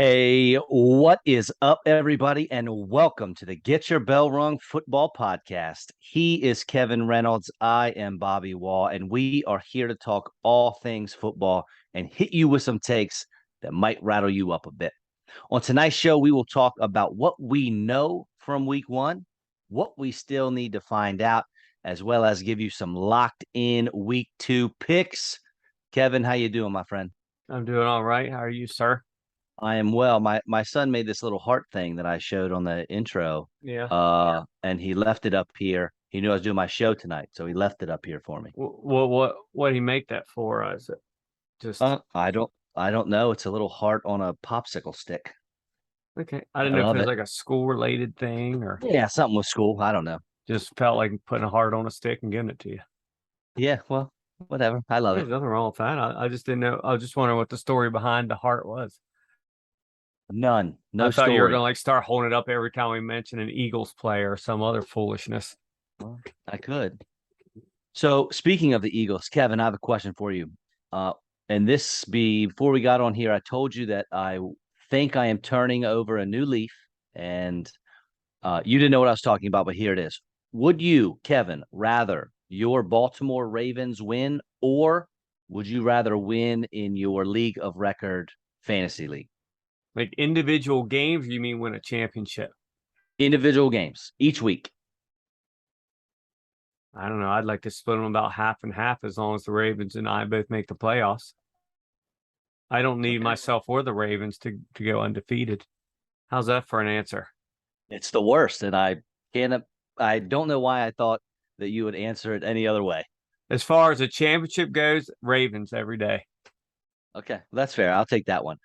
Hey, what is up, everybody, and welcome to the Get Your Bell Rung Football Podcast. He is Kevin Reynolds. I am Bobby Wall, and we are here to talk all things football and hit you with some takes that might rattle you up a bit. On tonight's show, we will talk about what we know from week one, what we still need to find out, as well as give you some locked in week two picks. Kevin, how you doing, my friend? I'm doing all right. How are you, sir? I am well. My son made this little heart thing that I showed on the intro, Yeah. and he left it up here. He knew I was doing my show tonight, so he left it up here for me. What do you make that for? Is it just I don't know. It's a little heart on a popsicle stick. okay? I I didn't know if it love was it. like a school related thing or Yeah, something with school. I don't know. just felt like putting a heart on a stick and giving it to you. Yeah, well, whatever. I love There's it. nothing wrong with that. I just didn't know. I was just wondering what the story behind the heart was. None. I No thought you were story. gonna like start holding it up every time we mention an Eagles player or some other foolishness. Well, I could. So speaking of the Eagles, Kevin, I have a question for you. Uh, and this before we got on here, I told you that I think I am turning over a new leaf, and you didn't know what I was talking about, but here it is. Would you, Kevin, rather your Baltimore Ravens win, or would you rather win in your league of record fantasy league? Like individual games, you mean win a championship? Individual games each week. I don't know. I'd like to split them about half and half as long as the Ravens and I both make the playoffs. I don't need Okay. myself or the Ravens to go undefeated. How's that for an answer? It's the worst, and can't. I don't know why I thought that you would answer it any other way. As far as a championship goes, Ravens every day. Okay, that's fair. I'll take that one.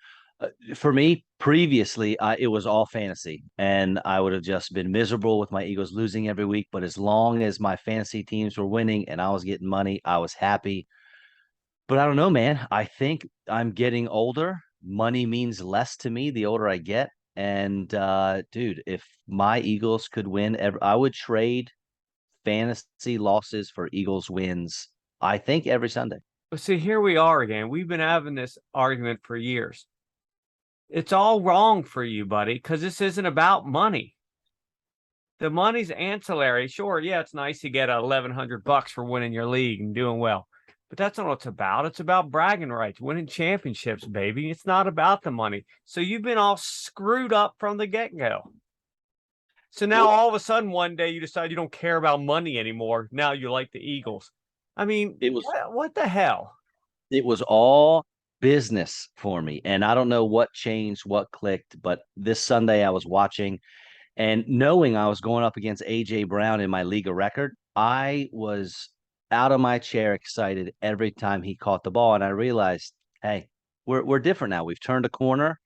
For me, previously, it was all fantasy, and I would have just been miserable with my Eagles losing every week. But as long as my fantasy teams were winning and I was getting money, I was happy. But I don't know, man. I think I'm getting older. Money means less to me the older I get. And dude, if my Eagles could win, I would trade fantasy losses for Eagles wins. I think every Sunday. But see, here we are again. We've been having this argument for years. It's all wrong for you, buddy, because this isn't about money. The money's ancillary. Sure, yeah, it's nice to get $1,100 for winning your league and doing well. But that's not what it's about. It's about bragging rights, winning championships, baby. It's not about the money. So you've been all screwed up from the get-go. So now Well, all of a sudden one day you decide you don't care about money anymore. Now you like the Eagles. I mean, it was what the hell? it was all business for me. And I don't know what changed, what clicked, but this Sunday I was watching and knowing I was going up against AJ Brown in my league of record, I was out of my chair excited every time he caught the ball. And I realized, hey, we're different now. We've turned a corner.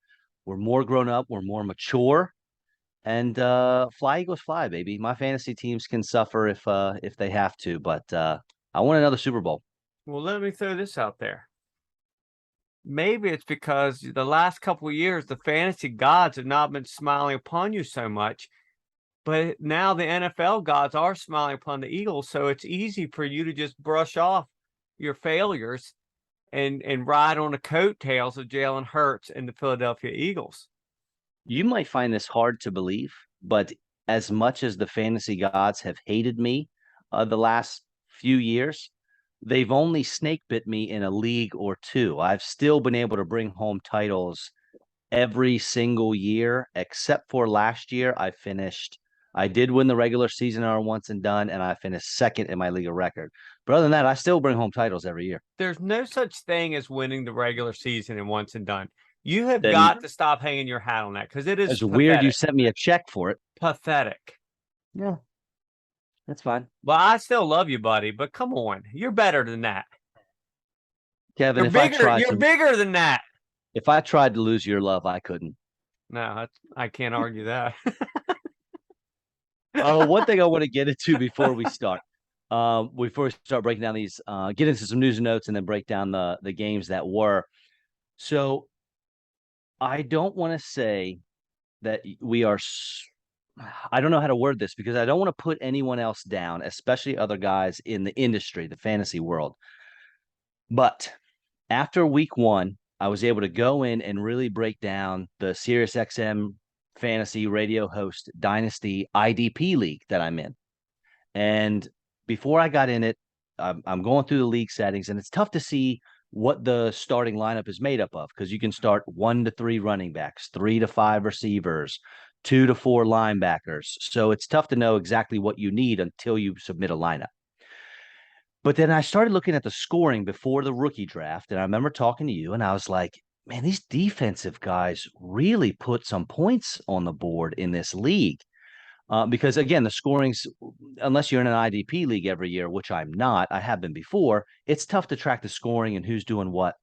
We're more grown up, we're more mature. And fly Eagles fly, baby. My fantasy teams can suffer if they have to, but I want another Super Bowl. Well, let me throw this out there. Maybe it's because the last couple of years the fantasy gods have not been smiling upon you so much, but now the NFL gods are smiling upon the Eagles, so it's easy for you to just brush off your failures and ride on the coattails of Jalen Hurts and the Philadelphia Eagles. You might find this hard to believe, but as much as the fantasy gods have hated me the last few years, they've only snake bit me in a league or two. I've still been able to bring home titles every single year, except for last year. I did win the regular season on once and done, and I finished second in my league of record. But other than that, I still bring home titles every year. There's no such thing as winning the regular season and once and done. You have Then got to stop hanging your hat on that because it is it's weird you pathetic. sent me a check for it. Pathetic. Yeah, that's fine. Well, I still love you, buddy, but come on. You're better than that. Kevin, You're bigger. You're bigger than that. if I tried to lose your love, I couldn't. No, I can't argue that. One thing I want to get into before we start breaking down these, get into some news and notes, and then break down the games that were. So I don't want to say that we are. I don't know how to word this because I don't want to put anyone else down, especially other guys in the industry, the fantasy world. But after week one, I was able to go in and really break down the SiriusXM fantasy radio host dynasty IDP league that I'm in. And before I got in it, I'm going through the league settings, and it's tough to see what the starting lineup is made up of because you can start 1 to 3 running backs, 3 to 5 receivers, 2 to 4 linebackers. So it's tough to know exactly what you need until you submit a lineup. But then I started looking at the scoring before the rookie draft, and I remember talking to you, and I was like, man, these defensive guys really put some points on the board in this league. Because again, the scorings, unless you're in an IDP league every year, which I'm not, I have been before, it's tough to track the scoring and who's doing what.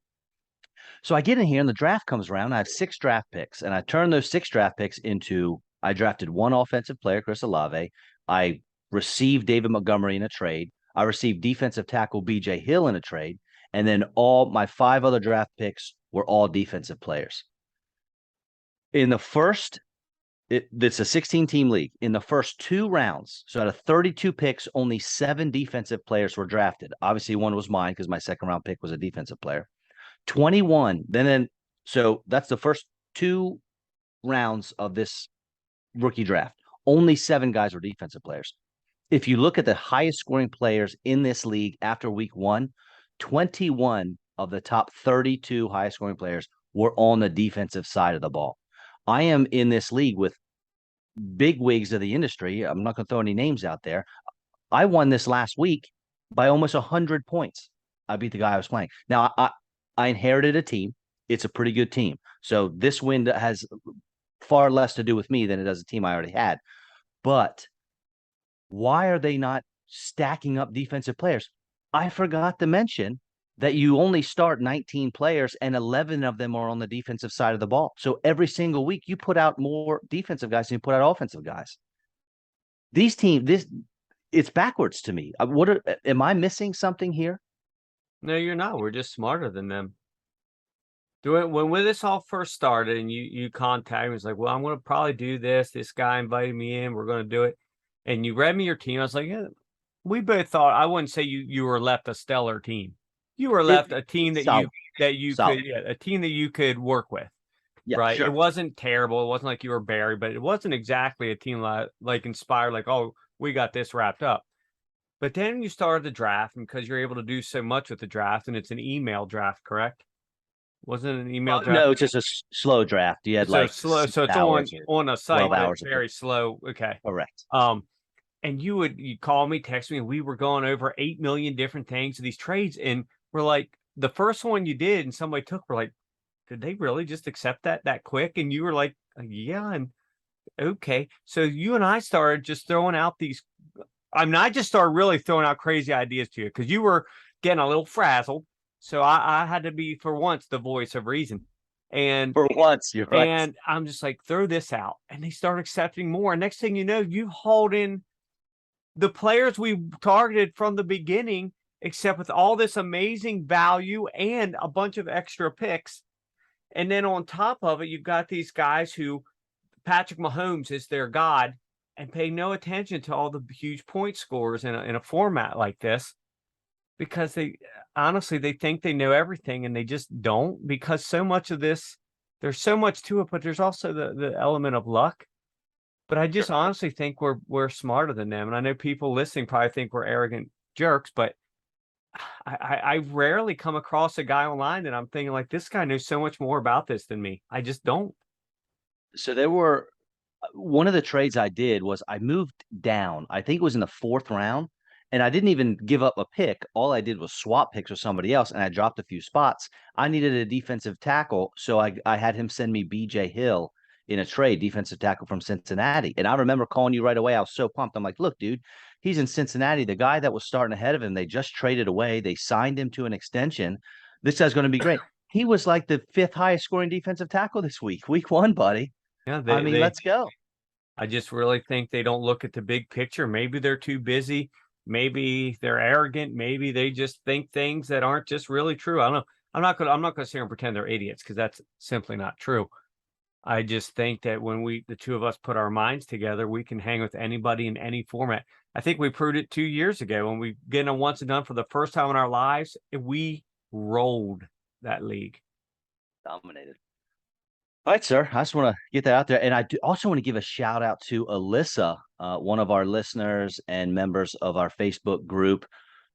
So I get in here and the draft comes around. I have 6 draft picks, and I turn those 6 draft picks into I drafted 1 offensive player, Chris Olave. I received David Montgomery in a trade. I received defensive tackle BJ Hill in a trade. And then all my 5 other draft picks were all defensive players. In the first it's a 16-team league. In the first 2 rounds, so out of 32 picks, only 7 defensive players were drafted. Obviously, one was mine because my second-round pick was a defensive player. 21. So that's the first 2 rounds of this rookie draft. Only 7 guys were defensive players. If you look at the highest scoring players in this league after week 1, 21 of the top 32 highest scoring players were on the defensive side of the ball. I am in this league with big wigs of the industry. I'm not going to throw any names out there. I won this last week by almost 100 points. I beat the guy I was playing. Now, I inherited a team. It's a pretty good team. So this win has far less to do with me than it does a team I already had. But why are they not stacking up defensive players? I forgot to mention that you only start 19 players and 11 of them are on the defensive side of the ball. So every single week you put out more defensive guys than you put out offensive guys. These teams, it's backwards to me. Am I missing something here? No, you're not. We're just smarter than them. When this all first started and you contacted me, it's like, well, I'm going to probably do this. This guy invited me in. We're going to do it. And you read me your team. I was like, yeah, we both thought, I wouldn't say you were left a stellar team. You were left a team that solid. a team that you could work with. Yeah, right. sure. It wasn't terrible. It wasn't like you were buried, but it wasn't exactly a team like inspired, like, oh, we got this wrapped up. But then you started the draft, and because you're able to do so much with the draft, and it's an email draft, correct? Wasn't it an email draft? No, it's just a slow draft. You had So like slow. So it's on a site, 12 but hours it's very slow. Okay. Correct. And you call me, text me, and we were going over 8 million different things of these trades. And we're like, the first one you did and somebody took, we're like, did they really just accept that quick? And you were like, yeah, and okay. So you and I started just throwing out these. I mean, I just started really throwing out crazy ideas to you because you were getting a little frazzled. So I had to be, for once, the voice of reason. And for once, you're right. And I'm just like, throw this out. And they start accepting more. And next thing you know, you hauled in the players we targeted from the beginning, except with all this amazing value and a bunch of extra picks. And then on top of it, you've got these guys who Patrick Mahomes is their god and pay no attention to all the huge point scores in a format like this because they honestly, they think they know everything and they just don't, because so much of this, there's so much to it, but there's also the element of luck. But I just honestly think we're smarter than them. And I know people listening probably think we're arrogant jerks, but I rarely come across a guy online that I'm thinking like, this guy knows so much more about this than me. I just don't. So there were one of the trades I did was I moved down. I think it was in the 4th round, and I didn't even give up a pick. All I did was swap picks with somebody else, and I dropped a few spots. I needed a defensive tackle, so I had him send me BJ Hill in a trade, defensive tackle from Cincinnati. And I remember calling you right away. I was so pumped. I'm like, look, dude, he's in Cincinnati. The guy that was starting ahead of him, they just traded away. They signed him to an extension. This guy's going to be great. He was like the 5th highest scoring defensive tackle this week. Week 1, buddy. Yeah, let's go. I just really think they don't look at the big picture. Maybe they're too busy. Maybe they're arrogant. Maybe they just think things that aren't just really true. I don't know. I'm not gonna sit here and pretend they're idiots, because that's simply not true. I just think that when the two of us put our minds together, we can hang with anybody in any format. I think we proved it 2 years ago when we get a once and done for the first time in our lives. We rolled that league. Dominated. All right, sir. I just want to get that out there. And I do also want to give a shout out to Alyssa, one of our listeners and members of our Facebook group,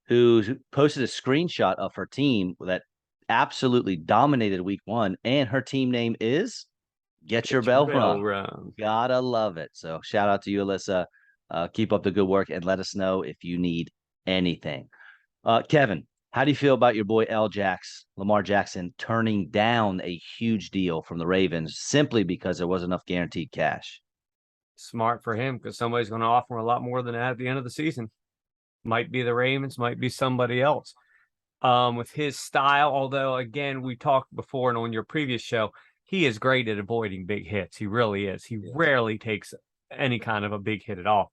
who posted a screenshot of her team that absolutely dominated week one. And her team name is Get Your Get your Bell bell Rung. rung. Gotta love it. So shout out to you, Alyssa. Keep up the good work and let us know if you need anything. Kevin, how do you feel about your boy Lamar Jackson, turning down a huge deal from the Ravens simply because there was enough guaranteed cash? Smart for him because somebody's going to offer him a lot more than that at the end of the season. Might be the Ravens, might be somebody else. With his style, although again we talked before and on your previous show, he is great at avoiding big hits. He really is. He rarely takes any kind of a big hit at all.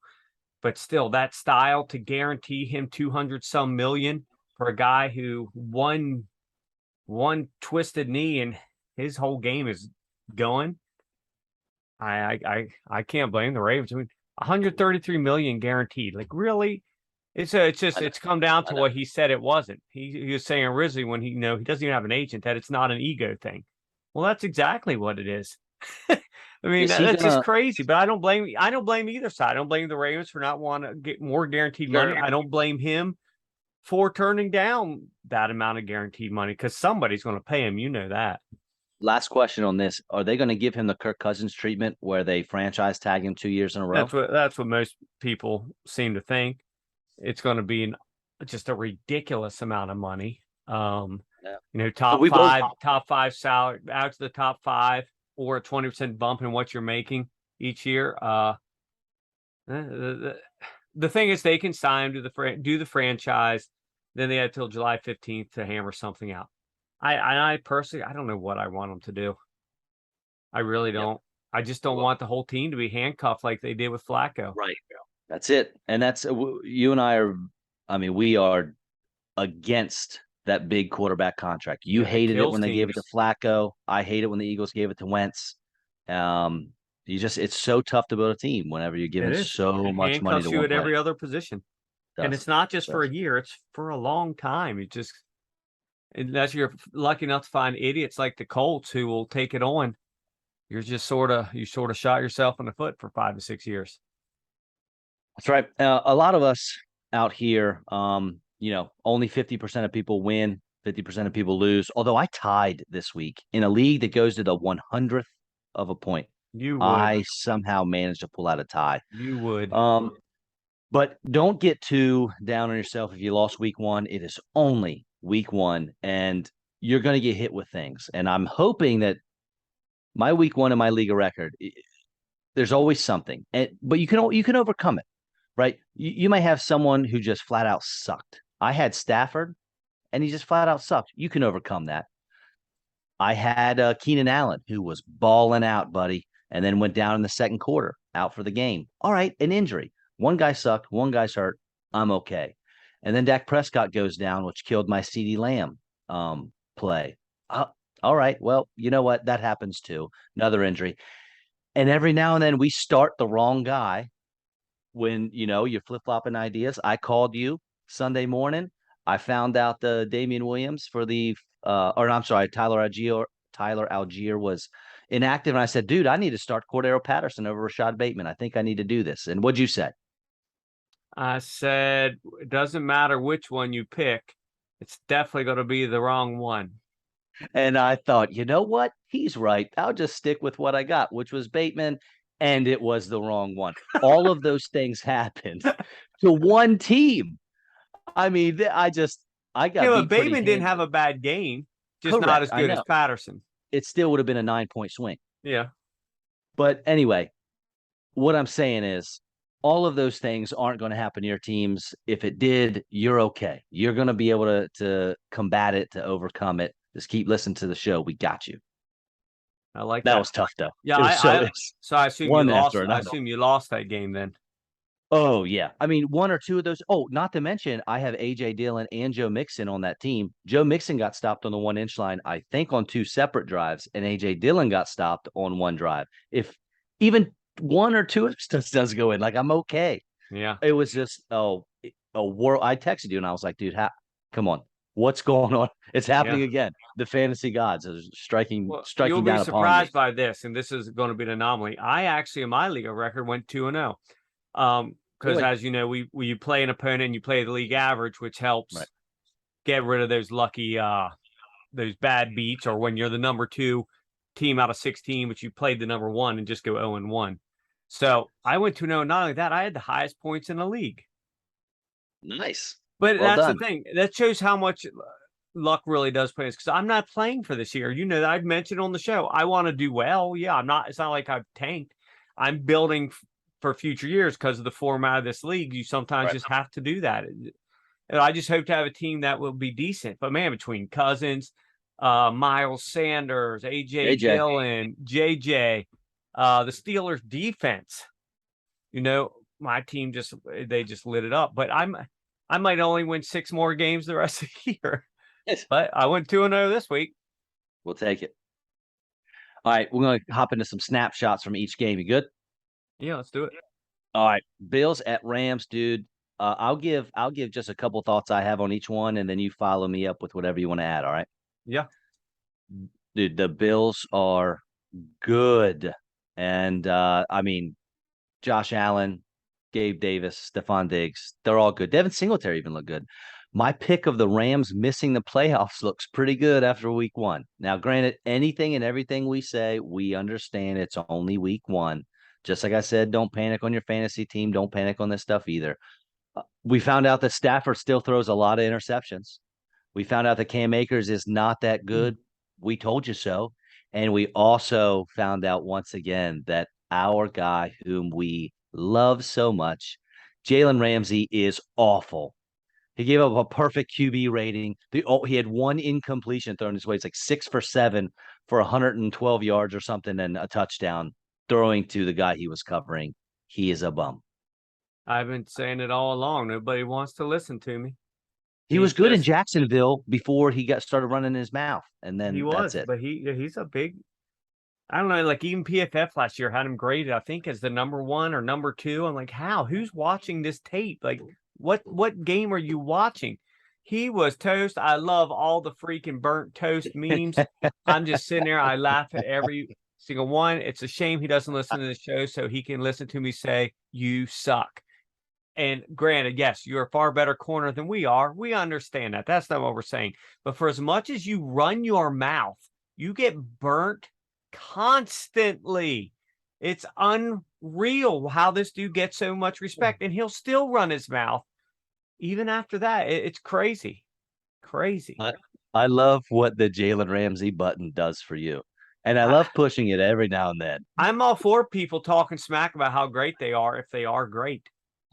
But still, that style to guarantee him 200 some million for a guy who one twisted knee and his whole game is going. I can't blame the Ravens. I mean, 133 million guaranteed. Like really, it's come down to what he said it wasn't. He was saying originally when he he doesn't even have an agent that it's not an ego thing. Well, that's exactly what it is. I mean, that's just crazy. But I don't blame either side. I don't blame the Ravens for not wanting to get more guaranteed money. I don't blame him for turning down that amount of guaranteed money because somebody's going to pay him. You know that. Last question on this. Are they going to give him the Kirk Cousins treatment where they franchise tag him 2 years in a row? That's what most people seem to think. It's going to be just a ridiculous amount of money. Top five salary out to the top five, or a 20% bump in what you're making each year. The thing is, they can sign do the franchise, then they have till July 15th to hammer something out. I personally, I don't know what I want them to do. I really don't. Yep. I just don't want the whole team to be handcuffed like they did with Flacco. Right. That's it. And that's you and I are. I mean, we are against that big quarterback contract. You hated it when they gave it to Flacco. I hate it when the Eagles gave it to Wentz. It's so tough to build a team whenever you're giving so much money to one player. At every other position. And it's not just for a year, it's for a long time. Unless you're lucky enough to find idiots like the Colts who will take it on, you sort of shot yourself in the foot for 5 to 6 years. That's right. A lot of us out here, only 50% of people win, 50% of people lose. Although I tied this week in a league that goes to the 100th of a point. You would. I somehow managed to pull out a tie. You would. But don't get too down on yourself if you lost week one. It is only week one, and you're going to get hit with things. And I'm hoping that my week one in my league record, there's always something, but you can overcome it, right? You might have someone who just flat out sucked. I had Stafford, and he just flat out sucked. You can overcome that. I had Keenan Allen, who was balling out, buddy, and then went down in the second quarter, out for the game. All right, an injury. One guy sucked, one guy's hurt. I'm okay. And then Dak Prescott goes down, which killed my CeeDee Lamb play. All right, well, you know what? That happens too. Another injury. And every now and then we start the wrong guy when, you're flip-flopping ideas. I called you Sunday morning. I found out the Damian Williams for Tyler Algier was inactive. And I said, dude, I need to start Cordero Patterson over Rashad Bateman. I think I need to do this. And what'd you say? I said, it doesn't matter which one you pick. It's definitely going to be the wrong one. And I thought, you know what? He's right. I'll just stick with what I got, which was Bateman. And it was the wrong one. All of those things happened to one team. I mean, I got. Yeah, but Bateman didn't have a bad game, just correct, not as good as Patterson. It still would have been a 9-point swing. Yeah. But anyway, what I'm saying is all of those things aren't going to happen to your teams. If it did, you're okay. You're going to be able to combat it, to overcome it. Just keep listening to the show. We got you. I like that. That was tough, though. Yeah, I assume you lost. I assume you lost that game then. Oh, yeah. I mean, one or two of those. Oh, not to mention, I have A.J. Dillon and Joe Mixon on that team. Joe Mixon got stopped on the 1-inch line, I think, on 2 separate drives, and A.J. Dillon got stopped on 1 drive. If even 1 or 2 of those does go in, I'm okay. Yeah. It was just, a world. I texted you, and I was like, dude, come on. What's going on? It's happening Yeah. again. The fantasy gods are striking Well, you'll striking be down upon me. surprised by this, and this is going to be an anomaly. I actually, in my league of record, went 2-0. Because Really? as you know, we you play an opponent and you play the league average, which Right. helps get rid of those lucky those bad beats, or when you're the number 2 team out of 16, but you played the number 1 and just go 0-1. So I went 2-0. Not only that, I had the highest points in the league. Nice. But Well that's the done. thing. That shows how much luck really does play. Because I'm not playing for this year. You know that I've mentioned on the show. I want to do well. Yeah, I'm not. It's not like I've tanked. I'm building for future years because of the format of this league. You sometimes Right. just have to do that. And I just hope to have a team that will be decent. But man, between Cousins, Miles Sanders, AJ AJ. Dillon, JJ, the Steelers defense, my team they just lit it up. But I might only win 6 more games the rest of the year. Yes. But I went 2-0 this week. We'll take it. All right, we're gonna hop into some snapshots from each game. You good? Yeah, let's do it. All right, Bills at Rams, dude. I'll give just a couple thoughts I have on each one, and then you follow me up with whatever you want to add. All right, Yeah. dude. The Bills are good, and I mean, Josh Allen, Gabe Davis, Stephon Diggs, they're all good. Devin Singletary even looked good. My pick of the Rams missing the playoffs looks pretty good after week 1. Now, granted, anything and everything we say, we understand it's only week 1. Just like I said, don't panic on your fantasy team. Don't panic on this stuff either. We found out that Stafford still throws a lot of interceptions. We found out that Cam Akers is not that good. We told you so. And we also found out once again that our guy, whom we love so much, Jalen Ramsey, is awful. He gave up a perfect QB rating. He had one incompletion thrown his way. It's like 6 for 7 for 112 yards or something and a touchdown throwing to the guy he was covering. He is a bum. I've been saying it all along. Nobody wants to listen to me. He was He's good in just Jacksonville before he got started running his mouth, and he then that's was, it. but he's a big. I don't know, like even PFF last year had him graded, I think, as the number 1 or number 2. I'm like, how? Who's watching this tape? Like, what game are you watching? He was toast. I love all the freaking burnt toast memes. I'm just sitting there. I laugh at every single one. It's a shame he doesn't listen to the show so he can listen to me say, "You suck." And granted, yes, you're a far better corner than we are. We understand that. That's not what we're saying. But for as much as you run your mouth, you get burnt constantly. It's unreal how this dude gets so much respect, and he'll still run his mouth even after that. It's crazy. Crazy. I, I love what the Jalen Ramsey button does for you, and I I, love pushing it every now and then. I'm all for people talking smack about how great they are if they are great.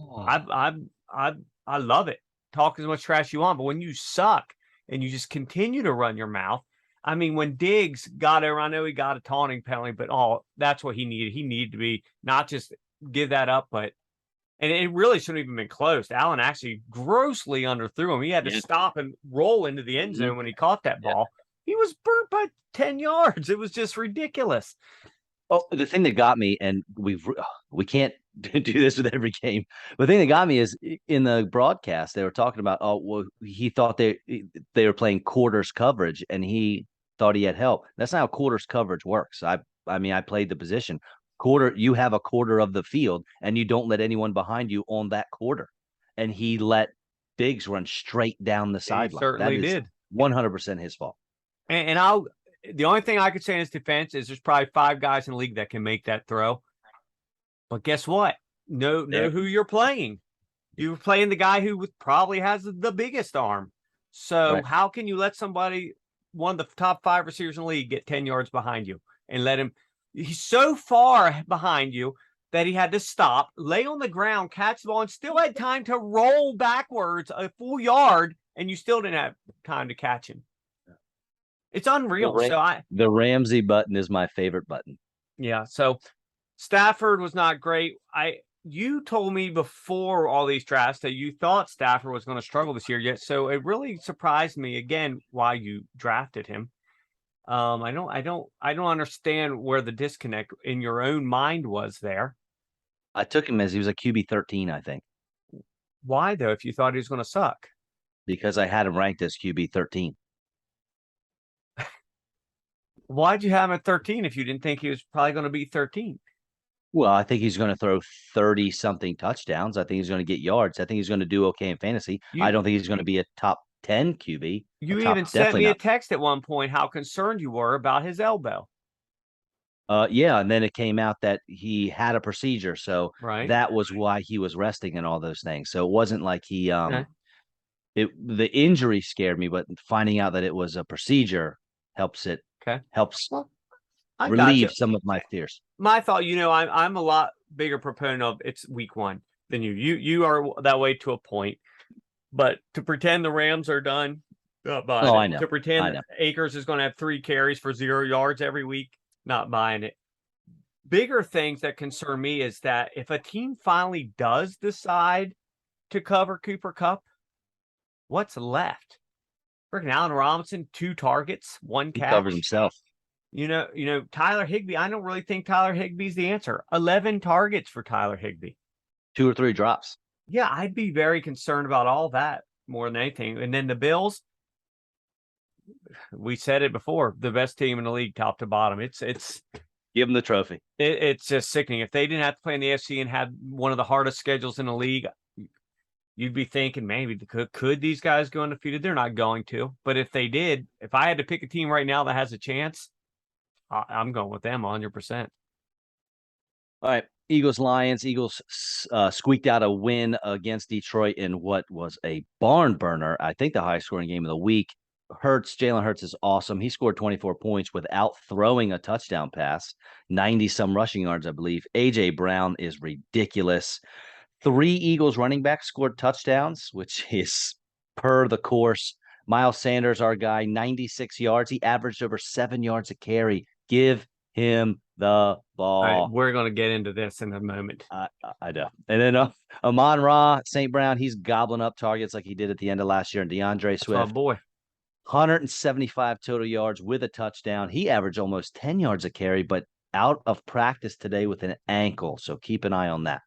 Oh, I love it. Talk as much trash you want, but when you suck and you just continue to run your mouth, I mean, when Diggs got over, I know he got a taunting penalty, but that's what he needed. He needed to be not just give that up, but and it really shouldn't have even been close. Allen actually grossly underthrew him. He had to yeah. stop and roll into the end Mhm. zone when he caught that Yeah. ball. He was burnt by 10 yards. It was just ridiculous. Oh, the thing that got me, and we can't do this with every game. But the thing that got me is in the broadcast they were talking about. Oh, well, he thought they were playing quarters coverage, and he thought he had help. That's not how quarters coverage works. I mean, I played the position. You have a quarter of the field, and you don't let anyone behind you on that quarter. And he let Diggs run straight down the He sideline. That certainly is did. 100% his fault. And the only thing I could say in his defense is there's probably 5 guys in the league that can make that throw. But guess what? Know who you're playing. You're playing the guy who probably has the biggest arm. So Right. how can you let one of the top 5 receivers in the league, get 10 yards behind you and let him? He's so far behind you that he had to stop, lay on the ground, catch the ball, and still had time to roll backwards a full yard, and you still didn't have time to catch him. It's The, unreal. Ra- the Ramsey button is my favorite button. Yeah. So Stafford was not great. You told me before all these drafts that you thought Stafford was going to struggle this year. Yet, so it really surprised me again why you drafted him. I don't understand where the disconnect in your own mind was there. I took him as he was a QB 13, I think. Why though? If you thought he was going to suck, Because I had him ranked as QB 13. Why'd you have him at 13 if you didn't think he was probably going to be 13? Well, I think he's going to throw 30 something touchdowns. I think he's going to get yards. I think he's going to do okay in fantasy. I You don't think he's going to be a top 10 QB. A you even top, sent definitely me a not. text at one point how concerned you were about his elbow. Yeah, and then it came out that he had a procedure, so Right. that was why he was resting and all those things. So it wasn't like he Okay. the injury scared me, but finding out that it was a procedure Okay. helps Well, I got you. relieve some of my fears. My thought, I'm a lot bigger proponent of it's week one than you. You are that way to a point, but to pretend the Rams are done, not buying Oh, it. I know. To I pretend know. Akers is going to have 3 carries for 0 yards every week, not buying it. Bigger things that concern me is that if a team finally does decide to cover Cooper Kupp, what's left? Freaking Allen Robinson, 2 targets, 1 He catch. covered himself. Tyler Higbee. I don't really think Tyler Higbee's the answer. 11 targets for Tyler Higbee. 2 or 3 drops. Yeah, I'd be very concerned about all that more than anything. And then the Bills, we said it before, the best team in the league, top to bottom. Give him the trophy. It's just sickening. If they didn't have to play in the AFC and had one of the hardest schedules in the league, you'd be thinking maybe could these guys go undefeated? They're not going to. But if they did, if I had to pick a team right now that has a chance, I'm going with them 100%. All right. Eagles, Lions. Eagles squeaked out a win against Detroit in what was a barn burner. I think the highest scoring game of the week. Jalen Hurts is awesome. He scored 24 points without throwing a touchdown pass, 90 some rushing yards, I believe. A.J. Brown is ridiculous. 3 Eagles running backs scored touchdowns, which is per the course. Miles Sanders, our guy, 96 yards. He averaged over 7 yards a carry. Give him the All right, ball. we're going to get into this in a moment. I know. And then Amon-Ra, St. Brown, he's gobbling up targets like he did at the end of last year. And DeAndre That's my Swift, boy. 175 total yards with a touchdown. He averaged almost 10 yards a carry, but out of practice today with an ankle. So keep an eye on that.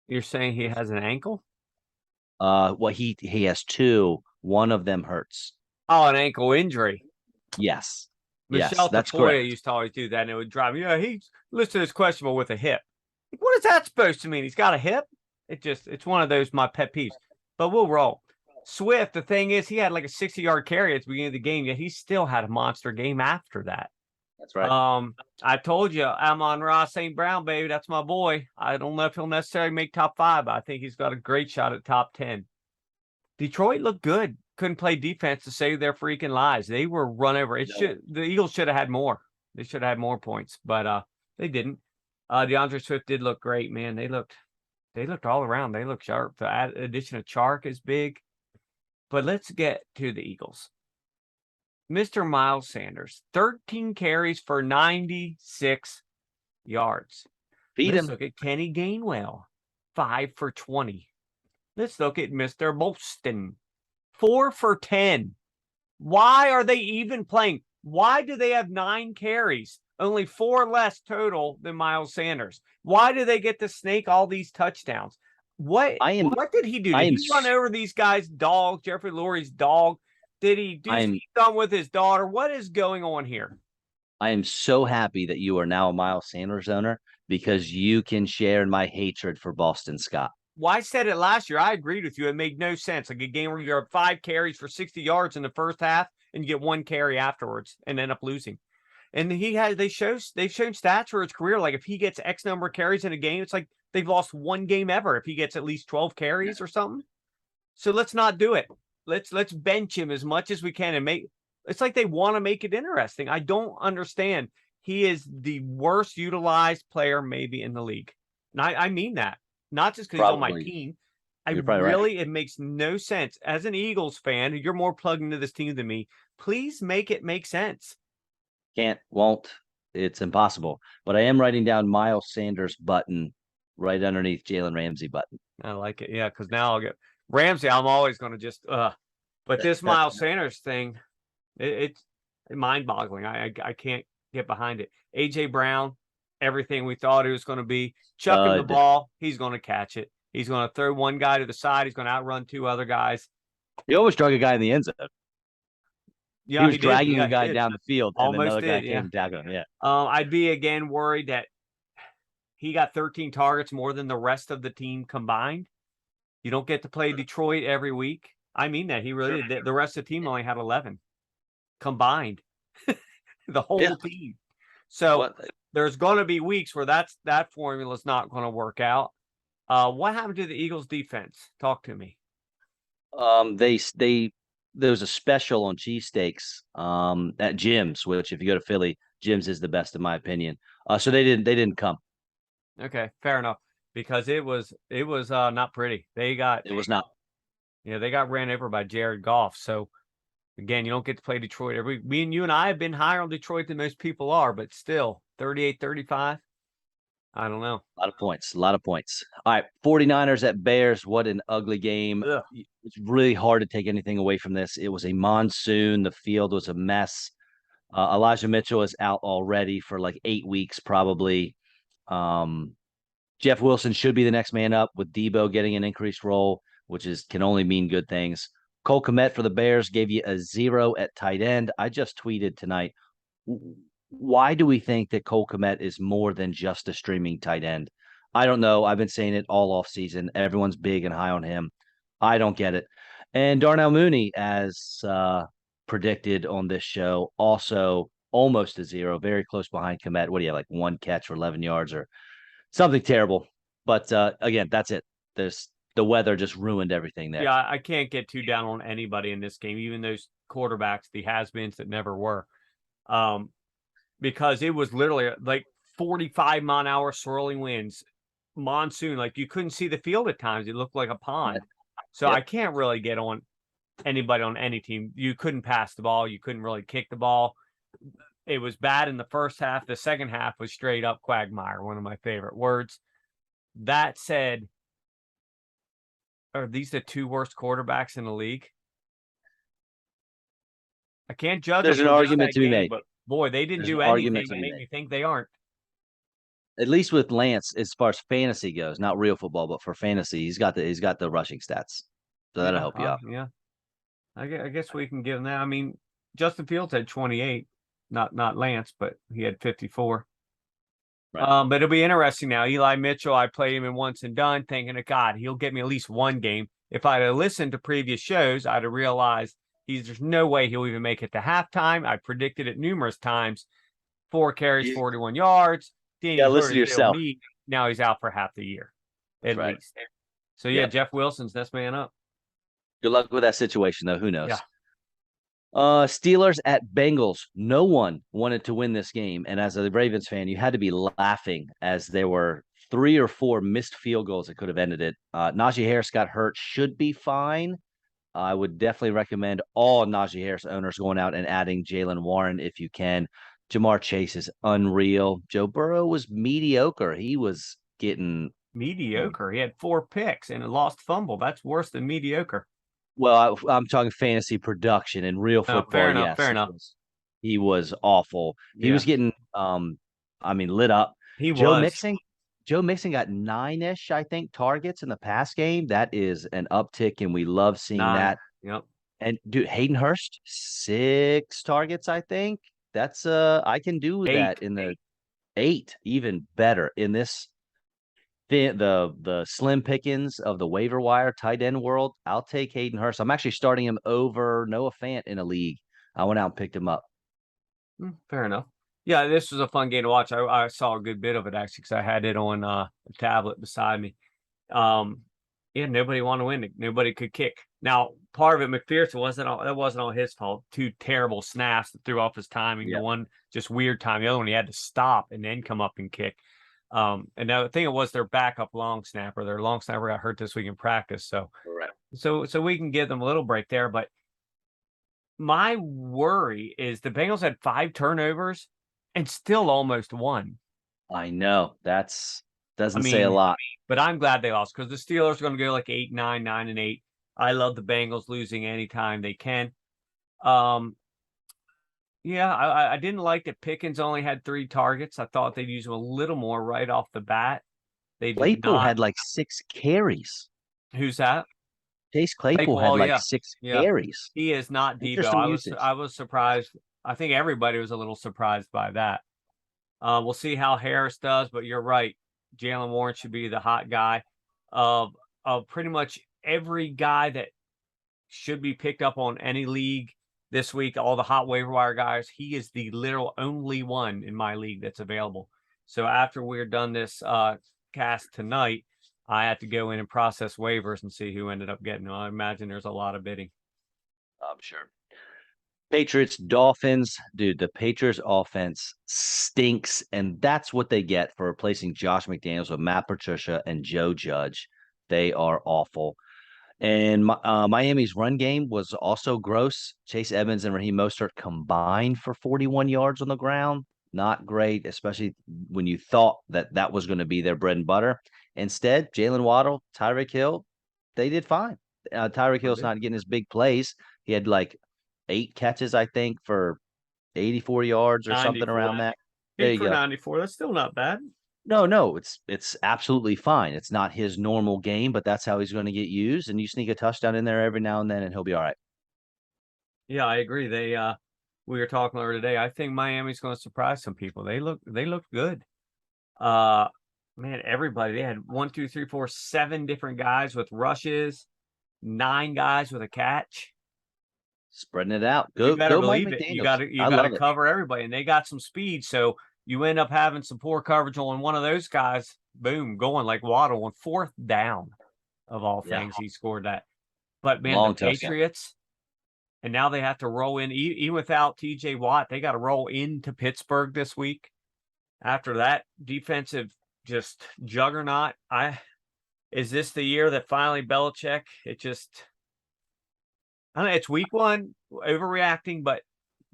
You're saying he has an ankle? Well, he has 2. One of them hurts. Oh, an ankle injury. Yes. Yes, Michelle that's Tafoya correct. used to always do that, and it would drive me. Yeah, he's listed as questionable with a hip. What is that supposed to mean? He's got a hip? It's one of those my pet peeves. But we'll roll. Swift, the thing is, he had like a 60-yard carry at the beginning of the game, yet he still had a monster game after that. That's right. I told you, Amon-Ra St. Brown, baby. That's my boy. I don't know if he'll necessarily make top 5, but I think he's got a great shot at top 10. Detroit looked good. Couldn't play defense to save their freaking lives. They were run over. The Eagles should have had more. They should have had more points, but they didn't. DeAndre Swift did look great, man. They looked all around. They looked sharp. The addition of Chark is big. But let's get to the Eagles. Mr. Miles Sanders, 13 carries for 96 yards. Feed Let's him. look at Kenny Gainwell, 5 for 20. Let's look at Mr. Bolston, 4 for 10. Why are they even playing? Why do they have 9 carries? Only 4 less total than Miles Sanders. Why do they get to snake all these touchdowns? What did he do? Did he run over these guys' dog, Jeffrey Lurie's dog? Did he do something with his daughter? What is going on here? I am so happy that you are now a Miles Sanders owner because you can share in my hatred for Boston Scott. Well, I said it last year. I agreed with you. It made no sense. Like a game where you have 5 carries for 60 yards in the first half and you get 1 carry afterwards and end up losing. And they've shown stats for his career. Like if he gets X number of carries in a game, it's like they've lost 1 game ever if he gets at least 12 carries or something. So let's not do it. Let's bench him as much as we can and make it's like they want to make it interesting. I don't understand. He is the worst utilized player maybe in the league. And I mean that. Not just because he's on my team. It makes no sense. As an Eagles fan, you're more plugged into this team than me. Please make it make sense. Can't, won't. It's impossible. But I am writing down Miles Sanders button right underneath Jalen Ramsey button. I like it. Yeah, because now I'll get Ramsey. I'm always going to just but this Miles Sanders thing, it's mind-boggling. I can't get behind it. A.J. Brown, everything we thought he was going to be. Chuck him the ball, he's going to catch it. He's going to throw one guy to the side. He's going to outrun two other guys. He almost drug a guy in the end zone. Yeah, He was he did. dragging Yeah, a he guy did. down the field, and then Almost another guy did. came Yeah. and tackled him. Yeah. I'd be again worried that he got 13 targets more than the rest of the team combined. You don't get to play Detroit every week. I mean that. He really did. The rest of the team only had 11 combined. The whole team. So there's going to be weeks where that formula is not going to work out. What happened to the Eagles defense? Talk to me. There was a special on cheesesteaks at Jim's, which if you go to Philly, Jim's is the best in my opinion. So they didn't come. Okay, fair enough. Because it was not pretty. It was not. Yeah, they got ran over by Jared Goff. So again, you don't get to play Detroit every. Me and you and I have been higher on Detroit than most people are, but still 38-35. I don't know. A lot of points. All right, 49ers at Bears. What an ugly game. Ugh. It's really hard to take anything away from this. It was a monsoon. The field was a mess. Elijah Mitchell is out already for like 8 weeks, probably. Jeff Wilson should be the next man up with Debo getting an increased role, which can only mean good things. Cole Kmet for the Bears gave you a 0 at tight end. I just tweeted tonight. Why do we think that Cole Kmet is more than just a streaming tight end? I don't know. I've been saying it all off season. Everyone's big and high on him. I don't get it. And Darnell Mooney, as predicted on this show, also almost a 0, very close behind Kmet. What do you have, like 1 catch for 11 yards or something terrible? But again, that's it. The weather just ruined everything there. Yeah, I can't get too down on anybody in this game, even those quarterbacks, the has-beens that never were. Because it was literally like 45-mile-an-hour swirling winds, monsoon. Like you couldn't see the field at times. It looked like a pond. So I can't really get on anybody on any team. You couldn't pass the ball. You couldn't really kick the ball. It was bad in the first half. The second half was straight up quagmire, one of my favorite words. That said, are these the 2 worst quarterbacks in the league? I can't judge. There's an argument to be made. But boy, they didn't do anything to make me think they aren't. At least with Lance, as far as fantasy goes, not real football, but for fantasy, he's got the rushing stats. So that'll help you out. Yeah. I guess we can give him that. I mean, Justin Fields had 28, not Lance, but he had 54. Right. But it'll be interesting now. Eli Mitchell, I played him in once and done, thinking, God, he'll get me at least one game. If I'd have listened to previous shows, I'd have realized there's no way he'll even make it to halftime. I predicted it numerous times. 4 carries, 41 yards. Yeah, listen to yourself. Now he's out for half the year, at least. So, Jeff Wilson's next man up. Good luck with that situation, though. Who knows? Yeah. Steelers at Bengals. No one wanted to win this game. And as a Ravens fan, you had to be laughing as there were 3 or 4 missed field goals that could have ended it. Najee Harris got hurt. Should be fine. I would definitely recommend all Najee Harris owners going out and adding Jalen Warren if you can. Jamar Chase is unreal. Joe Burrow was mediocre. He was getting mediocre. He had 4 picks and a lost fumble. That's worse than mediocre. Well, I'm talking fantasy production and real football. Fair enough. He was awful. He was getting, lit up. Joe Mixon got 9-ish, I think, targets in the pass game. That is an uptick, and we love seeing that. Yep. And dude, Hayden Hurst, 6 targets, I think. That's I can do 8. That in the 8, even better in this. The slim pickings of the waiver wire tight end world. I'll take Hayden Hurst. I'm actually starting him over Noah Fant in a league. I went out and picked him up. Fair enough. Yeah, this was a fun game to watch. I saw a good bit of it actually because I had it on a tablet beside me. Nobody wanted to win. Nobody could kick. Now, part of it, McPherson wasn't all his fault. 2 terrible snaps that threw off his timing. Yeah. The one just weird time. The other one he had to stop and then come up and kick. And now the thing it was their backup long snapper. Their long snapper got hurt this week in practice. So we can give them a little break there. But my worry is the Bengals had 5 turnovers and still almost won. I know. Doesn't say a lot. But I'm glad they lost because the Steelers are going to go like 8-9, 9-8. I love the Bengals losing anytime they can. Yeah, I didn't like that Pickens only had 3 targets. I thought they'd use him a little more right off the bat. They did Claypool not. had like 6 carries. Who's that? Chase Claypool Claypool. had Oh like yeah, six yeah. carries. He is not Debo. Interesting usage. I was surprised. I think everybody was a little surprised by that. We'll see how Harris does, but you're right. Jalen Warren should be the hot guy of pretty much every guy that should be picked up on any league this week. All the hot waiver wire guys, he is the literal only one in my league that's available. So after we're done this cast tonight, I have to go in and process waivers and see who ended up getting them. I imagine there's a lot of bidding. I'm sure. Patriots, Dolphins, dude, the Patriots offense stinks, and that's what they get for replacing Josh McDaniels with Matt Patricia and Joe Judge. They are awful. And Miami's run game was also gross. Chase Edmonds and Raheem Mostert combined for 41 yards on the ground. Not great, especially when you thought that that was going to be their bread and butter. Instead, Jalen Waddle, Tyreek Hill, they did fine. Tyreek Hill's not getting his big plays. He had like 8 catches, I think, for 84 yards or something 94. around that. There 8 you for go. 94. That's still not bad. No, it's absolutely fine. It's not his normal game, but that's how he's going to get used. And you sneak a touchdown in there every now and then, and he'll be all right. Yeah, I agree. We were talking earlier today. I think Miami's going to surprise some people. They look good. Man, everybody. They had 1, 2, 3, 4, 7 different guys with rushes, 9 guys with a catch. Spreading it out. You better Go Mike believe it. You McDaniels. got to cover everybody, and they got some speed. So you end up having some poor coverage on one of those guys. Boom, going like Waddle on 4th down of all things. He scored that. But man, Long the Patriots, and now they have to roll in even without TJ Watt. They got to roll into Pittsburgh this week. After that defensive just juggernaut, is this the year that finally Belichick? I don't know. It's week 1, overreacting, but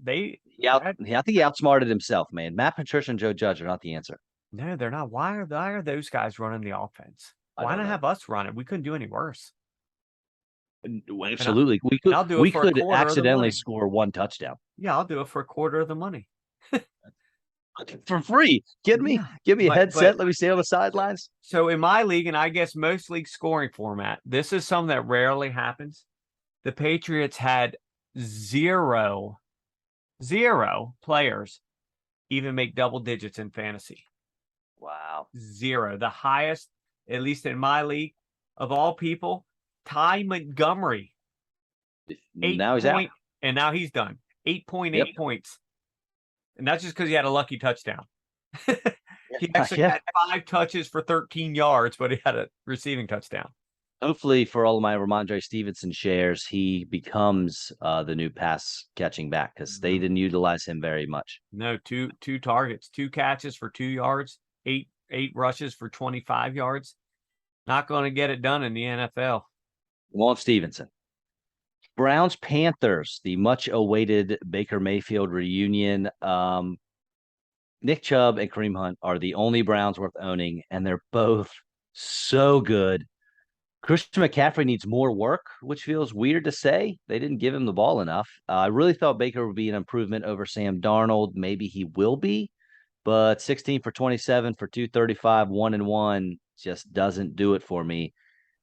I think he outsmarted himself, man. Matt Patricia and Joe Judge are not the answer. No, they're not. Why are those guys running the offense? Why not have us run it? We couldn't do any worse. Absolutely. We could accidentally score 1 touchdown. Yeah, I'll do it for a quarter of the money. For free. Give me a headset. Let me stay on the sidelines. So in my league, and I guess most league scoring format, this is something that rarely happens. The Patriots had 0 players even make double digits in fantasy. Wow. 0. The highest, at least in my league, of all people, Ty Montgomery. Now he's out. And now he's done. 8.8 points. And that's just because he had a lucky touchdown. He actually had 5 touches for 13 yards, but he had a receiving touchdown. Hopefully, for all of my Ramondre Stevenson shares, he becomes the new pass catching back because they didn't utilize him very much. No, two targets, 2 catches for 2 yards, 8 rushes for 25 yards. Not going to get it done in the NFL. Walt Stevenson. Browns Panthers, the much awaited Baker Mayfield reunion. Nick Chubb and Kareem Hunt are the only Browns worth owning, and they're both so good. Christian McCaffrey needs more work, which feels weird to say. They didn't give him the ball enough. I really thought Baker would be an improvement over Sam Darnold. Maybe he will be, but 16 for 27 for 235, 1-1 just doesn't do it for me.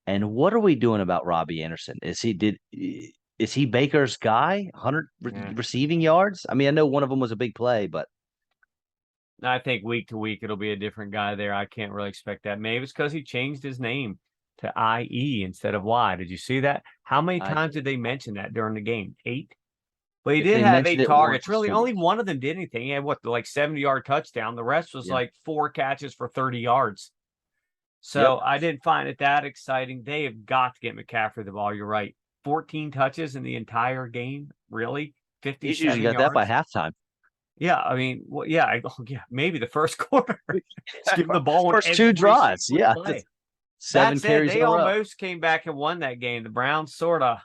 And what are we doing about Robbie Anderson? Is he Baker's guy? 100 receiving yards? I mean, I know one of them was a big play, but I think week to week it'll be a different guy there. I can't really expect that. Maybe it's because he changed his name to IE instead of Y. Did you see that? How many times did they mention that during the game? 8? But he did have 8 targets. Really, only one of them did anything. He had 70-yard touchdown. The rest was like 4 catches for 30 yards. So I didn't find it that exciting. They have got to get McCaffrey the ball. You're right. 14 touches in the entire game. Really? 57 He's usually got that by halftime. Yeah, I mean, maybe the first quarter. Just give him the ball. First 2 draws. Yeah. 7 carries. They almost came back and won that game. The Browns sort of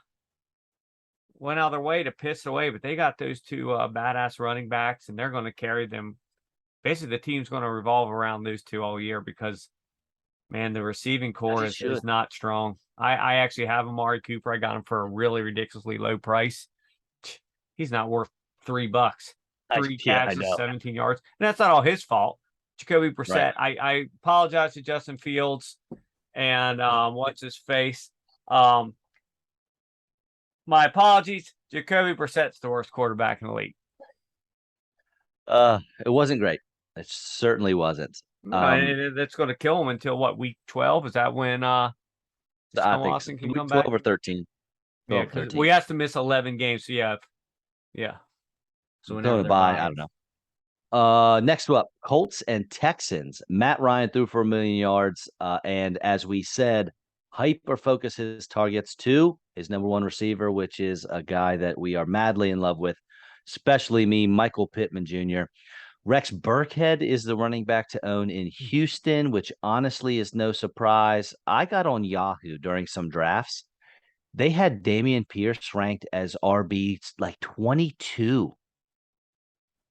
went out of their way to piss away, but they got those 2 badass running backs, and they're going to carry them. Basically, the team's going to revolve around those 2 all year because, man, the receiving core is not strong. I actually have Amari Cooper. I got him for a really ridiculously low price. He's not worth $3. 3 catches, 17 yards. And that's not all his fault. Jacoby Right. Brissett. I apologize to Justin Fields and what's his face. My apologies. Jacoby Brissett's the worst quarterback in the league. It wasn't great. It certainly wasn't. And that's going to kill him until what, week 12? Is that when I Deshaun think so. Watson can Week come 12 back? or 13. Yeah, 12 or because 13. we have to miss 11 games. So yeah. So whenever Going to they're buy, I buying. don't know. Next up, Colts and Texans. Matt Ryan threw for 1,000,000 yards. And as we said, hyper focus his targets to his number one receiver, which is a guy that we are madly in love with, especially me, Michael Pittman Jr. Rex Burkhead is the running back to own in Houston, which honestly is no surprise. I got on Yahoo during some drafts. They had Damian Pierce ranked as RB like 22.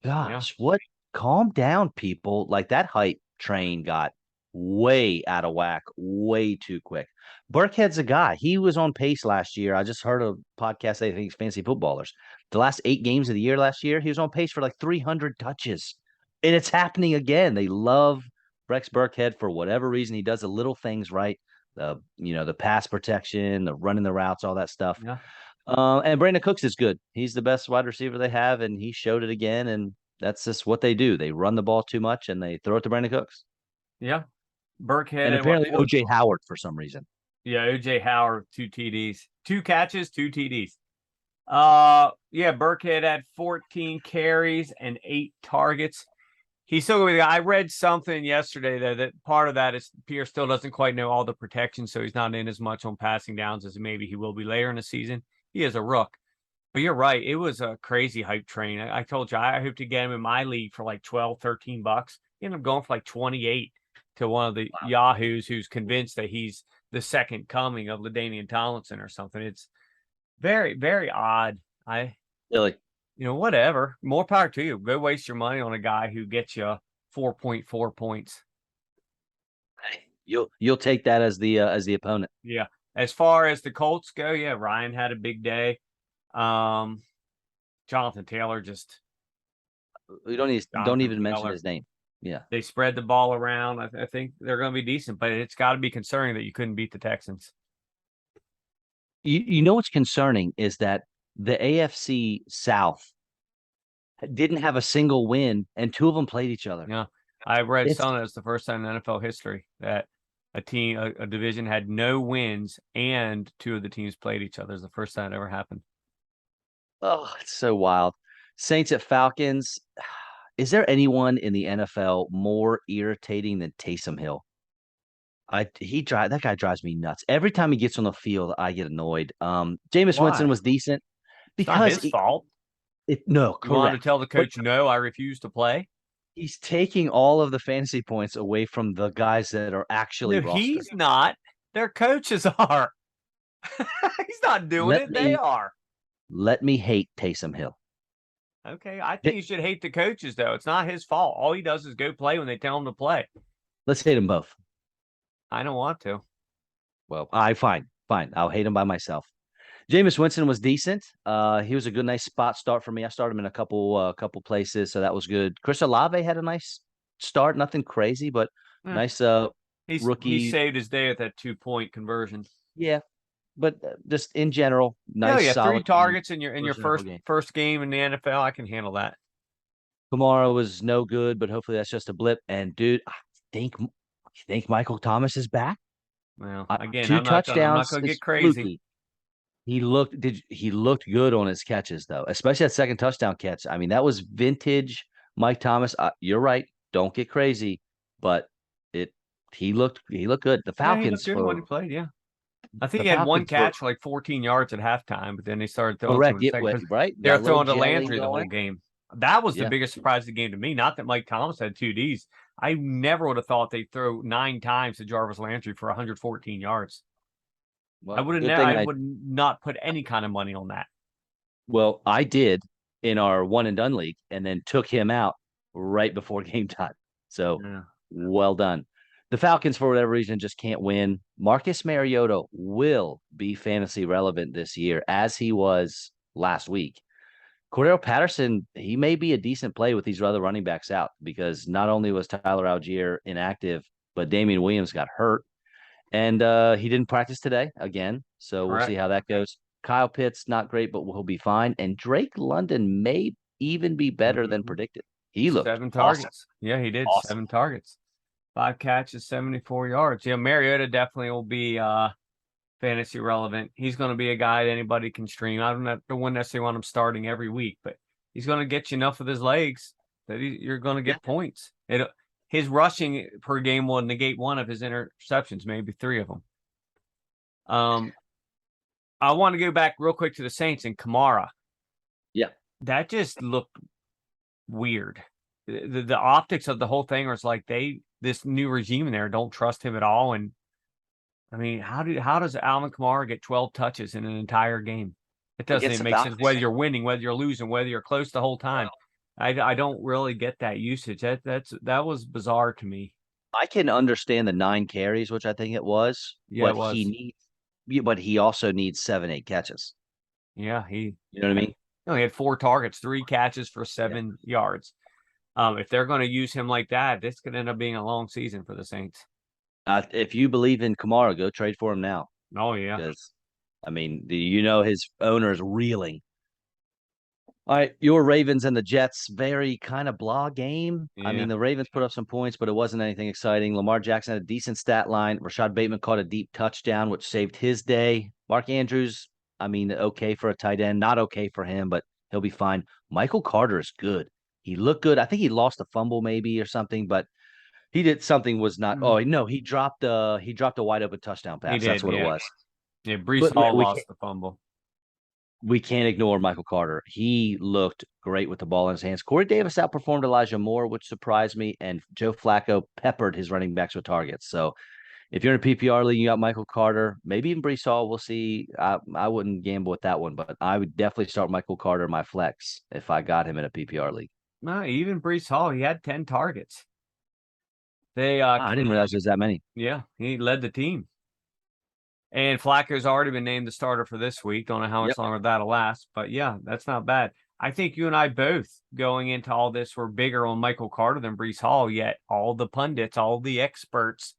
Yeah. Gosh, what? Calm down, people. Like that hype train got way out of whack, way too quick. Burkhead's a guy. He was on pace last year. I just heard a podcast. I think fancy footballers. The last 8 games of the year last year, he was on pace for like 300 touches, and it's happening again. They love Rex Burkhead for whatever reason. He does the little things right. The pass protection, the running the routes, all that stuff. Yeah. And Brandon Cooks is good. He's the best wide receiver they have, and he showed it again. And that's just what they do. They run the ball too much, and they throw it to Brandon Cooks. Yeah. Burkhead And and what? apparently OJ Howard for some reason. Yeah, OJ Howard, 2 TDs, 2 catches, 2 TDs. Yeah, Burkhead had 14 carries and 8 targets. He's still going to be. I read something yesterday that part of that is Pierce still doesn't quite know all the protection, so he's not in as much on passing downs as maybe he will be later in the season. He is a rook. But you're right. It was a crazy hype train. I told you I hope to get him in my league for like 12, $13. He ended up going for like 28 to one of the Yahoos who's convinced that he's the second coming of LaDainian Tomlinson or something. It's very, very odd. Really? Whatever. More power to you. Go waste your money on a guy who gets you 4.4 points. You'll take that as the opponent. Yeah. As far as the Colts go, yeah, Ryan had a big day. Jonathan Taylor just We don't even mention his name. Yeah. They spread the ball around. I think they're going to be decent, but it's got to be concerning that you couldn't beat the Texans. You know what's concerning is that the AFC South didn't have a single win, and two of them played each other. Yeah. I read something that's the first time in NFL history that a team, a division had no wins and two of the teams played each other. It's the first time it ever happened. Oh, it's so wild. Saints at Falcons. Is there anyone in the NFL more irritating than Taysom Hill? That guy drives me nuts. Every time he gets on the field, I get annoyed. Jameis Winston was decent It's not because his fault. No, You wanted to correct. tell the coach, no, I refuse to play. He's taking all of the fantasy points away from the guys that are actually No, rostered. he's not. Their coaches are. He's not doing it. They are. Let me hate Taysom Hill. Okay, I think you should hate the coaches, though. It's not his fault. All he does is go play when they tell him to play. Let's hate them both. I don't want to. Well, fine. I'll hate him by myself. Jameis Winston was decent. He was a good, nice spot start for me. I started him in a couple places, so that was good. Chris Olave had a nice start, nothing crazy, but nice rookie. He saved his day at that 2-point conversion. Yeah, but just in general, nice. Yeah, solid 3 targets in your first game in the NFL. I can handle that. Kamara was no good, but hopefully that's just a blip. And dude, I think Michael Thomas is back. Well, again, 2 touchdowns. I'm not going to get crazy. Fluky. He looked good on his catches though, especially that second touchdown catch. I mean, that was vintage Mike Thomas. You're right. Don't get crazy, but he looked good. The Falcons he looked good when he played. Yeah, I think he had one catch for like 14 yards at halftime, but then they started throwing. Correct. Right. They're throwing to Landry the whole game. That was the biggest surprise of the game to me. Not that Mike Thomas had 2 Ds. I never would have thought they'd throw 9 times to Jarvis Landry for 114 yards. Well, I would not put any kind of money on that. Well, I did in our one and done league, and then took him out right before game time. So well done. The Falcons, for whatever reason, just can't win. Marcus Mariota will be fantasy relevant this year, as he was last week. Cordero Patterson, he may be a decent play with these other running backs out because not only was Tyler Algier inactive, but Damian Williams got hurt. And he didn't practice today again. So we'll see Correct. how that goes. Kyle Pitts, not great, but he'll be fine. And Drake London may even be better than Mhm. predicted. He looked 7 awesome. targets. Yeah, he did. Awesome. 7 targets. 5 catches, 74 yards. Yeah, Mariota definitely will be fantasy relevant. He's going to be a guy that anybody can stream. I don't necessarily want him starting every week, but he's going to get you enough with his legs that you're going to Yeah. get points. His rushing per game will negate one of his interceptions, maybe 3 of them. I want to go back real quick to the Saints and Kamara. Yeah. That just looked weird. The optics of the whole thing was like this new regime in there don't trust him at all. And I mean, how does Alvin Kamara get 12 touches in an entire game? It doesn't Against even the make sense Falcons. whether you're winning, whether you're losing, whether you're close the whole time. I don't really get that usage. That was bizarre to me. I can understand the 9 carries, which I think it was, Yeah, it but was. he also needs 7, 8 catches. Yeah, You know what I mean? he only had 4 targets, 3 catches for 7 yards. If they're going to use him like that, this could end up being a long season for the Saints. If you believe in Kamara, go trade for him now. Oh yeah. Because I mean, his owner is reeling. All right, your Ravens and the Jets, very kind of blah game. I Yeah. mean, the Ravens put up some points, but it wasn't anything exciting. Lamar Jackson had a decent stat line. Rashad Bateman caught a deep touchdown, which saved his day. Mark Andrews, I mean, okay for a tight end, not okay for him, but he'll be fine. Michael Carter is good. He looked good. I think he lost a fumble maybe or something, but he did something was not. Oh no, he dropped a wide open touchdown He pass. That's did. what it Yeah. was. Yeah. Brees But Hall lost the fumble. we can't ignore Michael Carter. He looked great with the ball in his hands. Corey Davis outperformed Elijah Moore, which surprised me, and Joe Flacco peppered his running backs with targets. So if you're in a PPR league, you got Michael Carter, maybe even Brees Hall. We'll see. I wouldn't gamble with that one, but I would definitely start Michael Carter in my flex if I got him in a PPR league. No, even Brees Hall, he had 10 targets. They I didn't realize there's that many. Yeah, he led the team. And Flacco's already been named the starter for this week. Don't know how much longer that'll last, but yeah, that's not bad. I think you and I both going into all this were bigger on Michael Carter than Brees Hall, yet all the pundits, all the experts,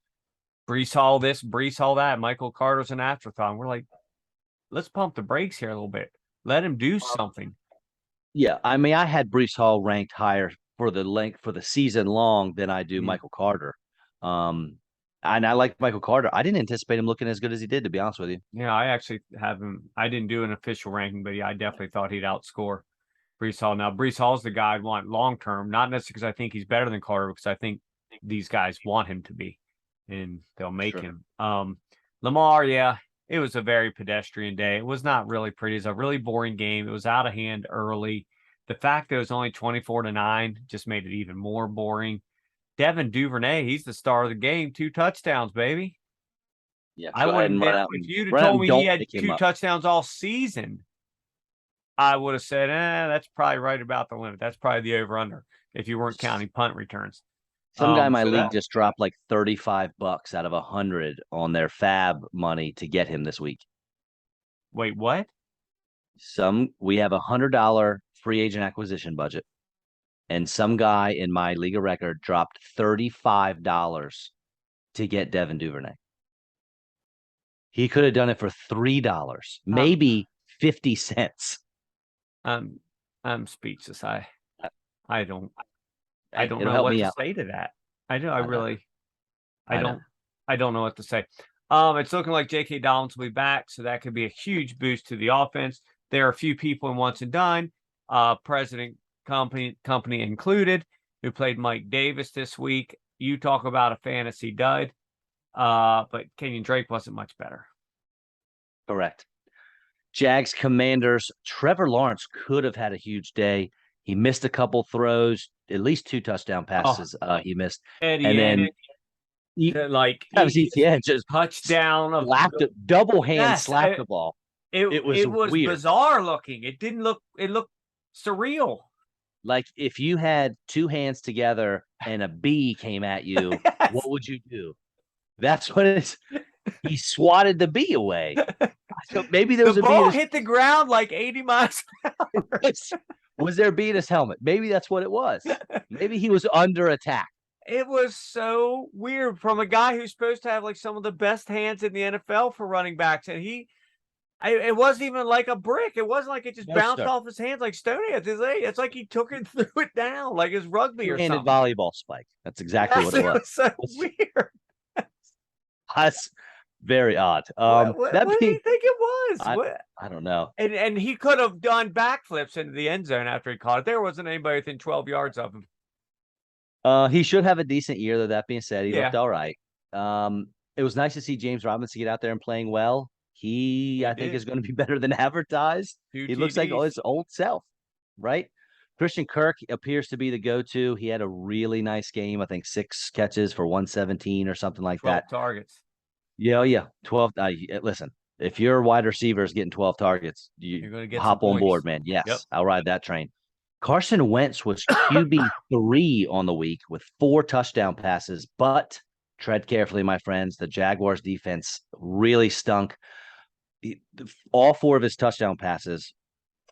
Brees Hall this, Brees Hall that, Michael Carter's an afterthought. We're like, let's pump the brakes here a little bit. Let him do something. Yeah, I mean, I had Brees Hall ranked higher for the season long than I do Michael Carter. And I like Michael Carter. I didn't anticipate him looking as good as he did, to be honest with you. Yeah, I actually have him. I didn't do an official ranking, but yeah, I definitely thought he'd outscore Brees Hall. Now, Brees Hall's the guy I'd want long term, not necessarily because I think he's better than Carter, because I think these guys want him to be, and they'll make him. Lamar, yeah, it was a very pedestrian day. It was not really pretty. It was a really boring game. It was out of hand early. The fact that it was only 24-9 just made it even more boring. Devin Duvernay, he's the star of the game. 2 touchdowns, baby. Yeah, I wouldn't. If you'd have told me he had 2 touchdowns all season, I would have said, that's probably right about the limit. That's probably the over/under if you weren't counting punt returns. Some guy in my league just dropped like $35 out of 100 on their fab money to get him this week. Wait, what? We have $100 free agent acquisition budget, and some guy in my league of record dropped $35 to get Devin Duvernay. He could have done it for $3, maybe 50 cents. I'm speechless. I don't know what to say to that. I don't know what to say. It's looking like J.K. Dobbins will be back, so that could be a huge boost to the offense. There are a few people in once and done, President Company included, who played Mike Davis this week. You talk about a fantasy dud, but Kenyon Drake wasn't much better. Correct. Jags Commanders. Trevor Lawrence could have had a huge day. He missed a couple throws, at least 2 touchdown passes. He missed, Eddie, and then just touchdown, double hand slapped the ball. It was weird. Bizarre looking. It looked surreal. Like if you had 2 hands together and a bee came at you, yes. What would you do? That's what it's. He swatted the bee away. So maybe there was the ball hit the ground like 80 miles an hour. Was there a bee in his helmet? Maybe that's what it was. Maybe he was under attack. It was so weird from a guy who's supposed to have like some of the best hands in the NFL for running backs, and it wasn't even like a brick. It wasn't like it just No, bounced sir. off his hands like Stoney at his age. It's like he took it, threw it down like his rugby or Two-handed something. volleyball spike. That's exactly Yes, what it was. so weird. That's very odd. What do you think it was? I, What? I don't know. And he could have done backflips into the end zone after he caught it. There wasn't anybody within 12 yards of him. He should have a decent year, though. That being said, he looked Yeah. all right. It was nice to see James Robinson get out there and playing well. I think, is going to be better than advertised. He looks like his old self, right? Christian Kirk appears to be the go-to. He had a really nice game. I think 6 catches for 117 or something like 12 that. targets. Yeah. 12. Listen, if your wide receiver is getting 12 targets, You're going to get hop on board, man. Yes, Yep. I'll ride that train. Carson Wentz was QB3 on the week with 4 touchdown passes, but tread carefully, my friends. The Jaguars defense really stunk. All 4 of his touchdown passes,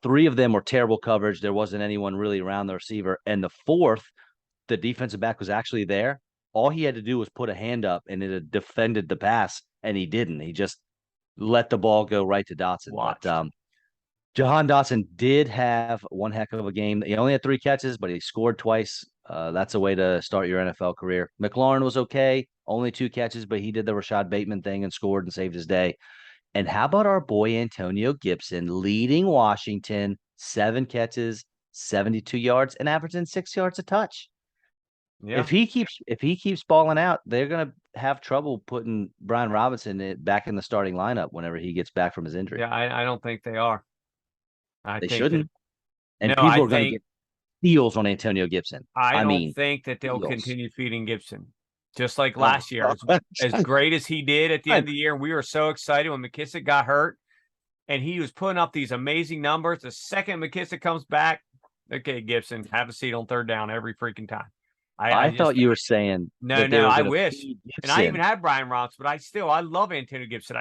3 of them were terrible coverage. There wasn't anyone really around the receiver. And the 4th, the defensive back was actually there. All he had to do was put a hand up and it had defended the pass, and he didn't. He just let the ball go right to Dotson. Watch. But Jahan Dotson did have one heck of a game. He only had 3 catches, but he scored twice. That's a way to start your NFL career. McLaurin was okay, only 2 catches, but he did the Rashad Bateman thing and scored and saved his day. And how about our boy Antonio Gibson leading Washington, 7 catches, 72 yards, and averaging 6 yards a touch? Yeah. If he keeps balling out, they're gonna have trouble putting Brian Robinson back in the starting lineup whenever he gets back from his injury. Yeah, I don't think they are. They shouldn't. And No, people I are going to get steals on Antonio Gibson. I mean, don't think that they'll steals. continue feeding Gibson. Just like last year, as great as he did at the end of the year, we were so excited when McKissick got hurt, and he was putting up these amazing numbers. The second McKissick comes back, okay, Gibson, have a seat on 3rd down every freaking time. I thought you were saying no. I wish, and I even had Brian Robinson, but I love Antonio Gibson.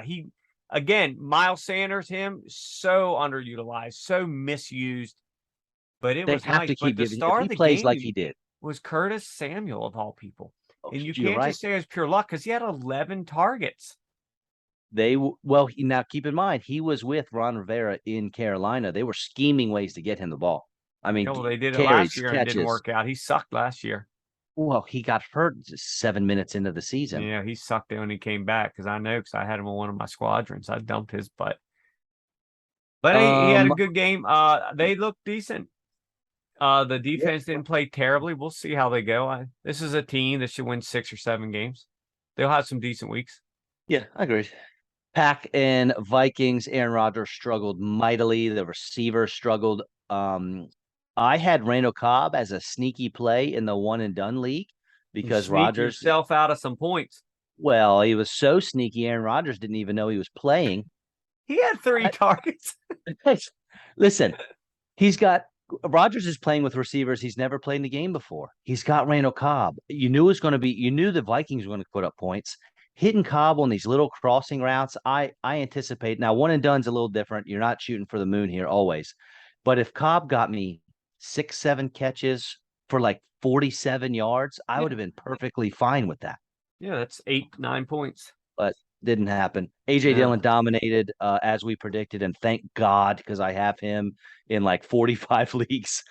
Again, Miles Sanders, him so underutilized, so misused. But it was nice. But the star of the game like he did was Curtis Samuel of all people. And you can't just say it's pure luck because he had 11 targets. Now keep in mind, he was with Ron Rivera in Carolina. They were scheming ways to get him the ball. I mean, they did it last year and it didn't work out. He sucked last year. Well, he got hurt 7 minutes into the season. Yeah, he sucked when he came back because I had him on one of my squadrons. I dumped his butt. But he had a good game. They looked decent. The defense didn't play terribly. We'll see how they go. This is a team that should win 6 or 7 games. They'll have some decent weeks. Yeah, I agree. Pack and Vikings, Aaron Rodgers struggled mightily. The receivers struggled. I had Randall Cobb as a sneaky play in the one and done league because Rodgers yourself out of some points. Well, he was so sneaky. Aaron Rodgers didn't even know he was playing. He had 3 targets. Listen, Rodgers is playing with receivers he's never played in the game before. He's got Randall Cobb. You knew the Vikings were going to put up points. Hitting Cobb on these little crossing routes, I anticipate. Now, one and done's a little different. You're not shooting for the moon here always. But if Cobb got me 6, 7 catches for like 47 yards, I would have been perfectly fine with that. Yeah, that's 8, 9 points. But didn't happen. AJ Dillon dominated as we predicted, and thank God because I have him in like 45 leagues.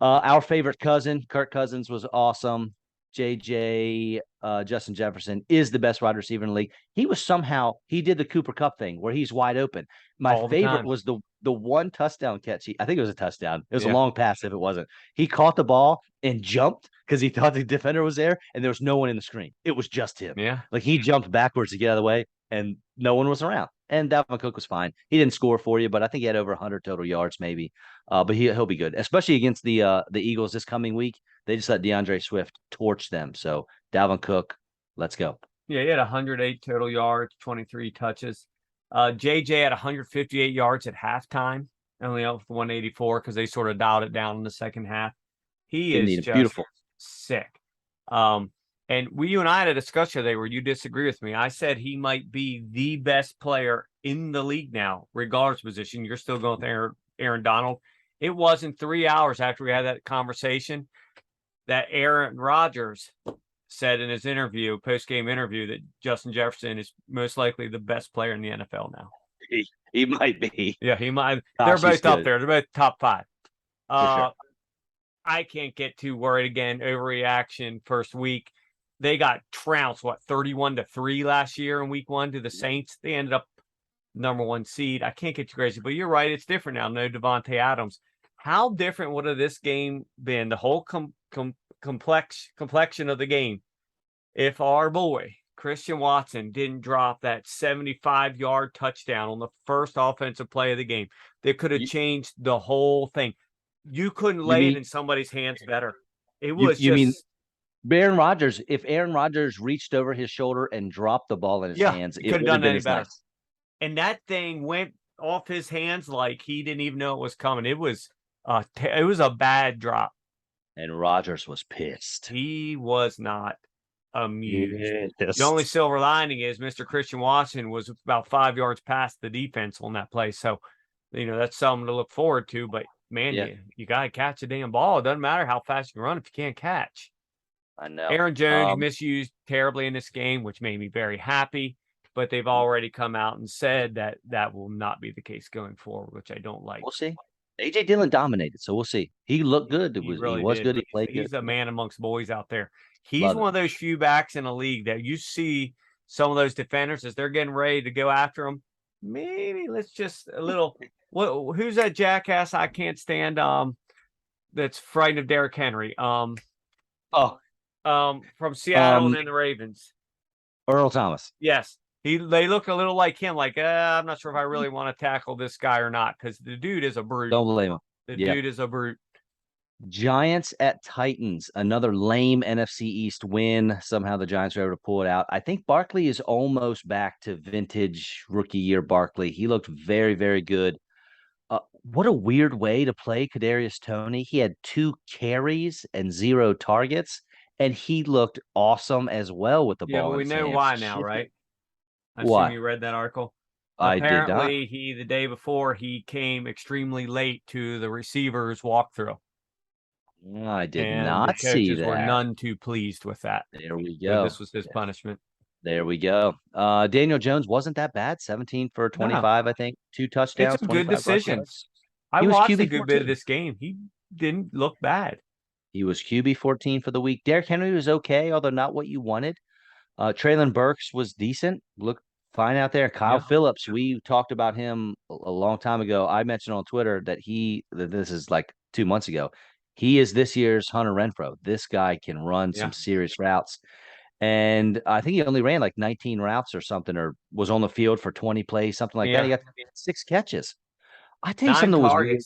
Our favorite cousin, Kirk Cousins, was awesome. JJ, Justin Jefferson is the best wide receiver in the league. He did the Cooper Kupp thing where he's wide open. My favorite was the one touchdown catch. I think it was a touchdown. It was a long pass if it wasn't. He caught the ball and jumped because he thought the defender was there and there was no one in the screen. It was just him. Yeah. Like he jumped backwards to get out of the way and no one was around. And Dalvin Cook was fine. He didn't score for you, but I think he had over 100 total yards maybe. But he'll be good, especially against the Eagles this coming week. They just let DeAndre Swift torch them. So Dalvin Cook, let's go. Yeah, he had 108 total yards, 23 touches. JJ had 158 yards at halftime, only up with 184 because they sort of dialed it down in the second half. He is just beautiful, sick. And you and I had a discussion today where you disagree with me. I said he might be the best player in the league now, regardless of position. You're still going with Aaron Donald. It wasn't 3 hours after we had that conversation that Aaron Rodgers said in his interview, post-game interview, that Justin Jefferson is most likely the best player in the NFL now. He might be. Yeah, he might. Gosh, They're he's both up good. there. They're both top 5. For sure. I can't get too worried again. Overreaction first week. They got trounced, 31-3 last year in week 1 to the Saints. They ended up number 1 seed. I can't get too crazy, but you're right. It's different now. No Devontae Adams. How different would have this game been? The whole complexion of the game, if our boy Christian Watson didn't drop that 75-yard touchdown on the first offensive play of the game. They could have changed the whole thing. You couldn't lay it in somebody's hands better. It was you mean just Aaron Rodgers? If Aaron Rodgers reached over his shoulder and dropped the ball in his hands, it would have been as nice. And that thing went off his hands like he didn't even know it was coming. It was a bad drop. And Rodgers was pissed. He was not amused. Yes. The only silver lining is Mr. Christian Watson was about 5 yards past the defense on that play. So, that's something to look forward to. But, man, you got to catch a damn ball. It doesn't matter how fast you can run if you can't catch. I know. Aaron Jones misused terribly in this game, which made me very happy. But they've already come out and said that will not be the case going forward, which I don't like. We'll see. A.J. Dillon dominated, so we'll see. He looked good. He was good. He played good. He's a man amongst boys out there. He's one of those few backs in the league that you see some of those defenders as they're getting ready to go after him. Maybe let's just a little. Who's that jackass I can't stand? That's frightened of Derrick Henry. From Seattle and the Ravens. Earl Thomas. Yes. They look a little like him, like, I'm not sure if I really want to tackle this guy or not, because the dude is a brute. Don't blame him. The dude is a brute. Giants at Titans, another lame NFC East win. Somehow the Giants were able to pull it out. I think Barkley is almost back to vintage rookie year Barkley. He looked very, very good. What a weird way to play Kadarius Toney. He had 2 carries and 0 targets, and he looked awesome as well with the ball. Yeah, we know why now, right? I assume you read that article. I did not. Apparently, the day before, he came extremely late to the receivers walkthrough. I did not see that. The coaches were none too pleased with that. There we go. So this was his punishment. There we go. Daniel Jones wasn't that bad. 17 for 25, I think. 2 touchdowns. It's some good decisions. I watched a good bit of this game. He didn't look bad. He was QB 14 for the week. Derrick Henry was okay, although not what you wanted. Traylon Burks was decent. Looked fine out there. Kyle Phillips, we talked about him a long time ago. I mentioned on Twitter that this is like 2 months ago. He is this year's Hunter Renfrow. This guy can run some serious routes. And I think he only ran like 19 routes or something, or was on the field for 20 plays, something like that. He got 6 catches. I tell you something that was weird.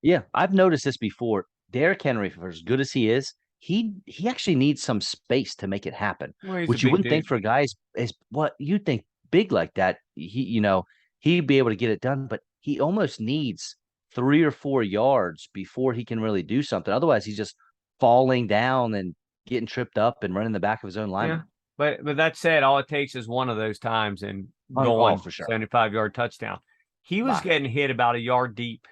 Yeah, I've noticed this before. Derrick Henry, for as good as he is, he actually needs some space to make it happen, which you wouldn't think for guys as what you think big like that. He'd be able to get it done, but he almost needs 3 or 4 yards before he can really do something. Otherwise, he's just falling down and getting tripped up and running the back of his own lineman. Yeah. But that said, all it takes is one of those times and going for sure. 75-yard touchdown. He was getting hit about a yard deep,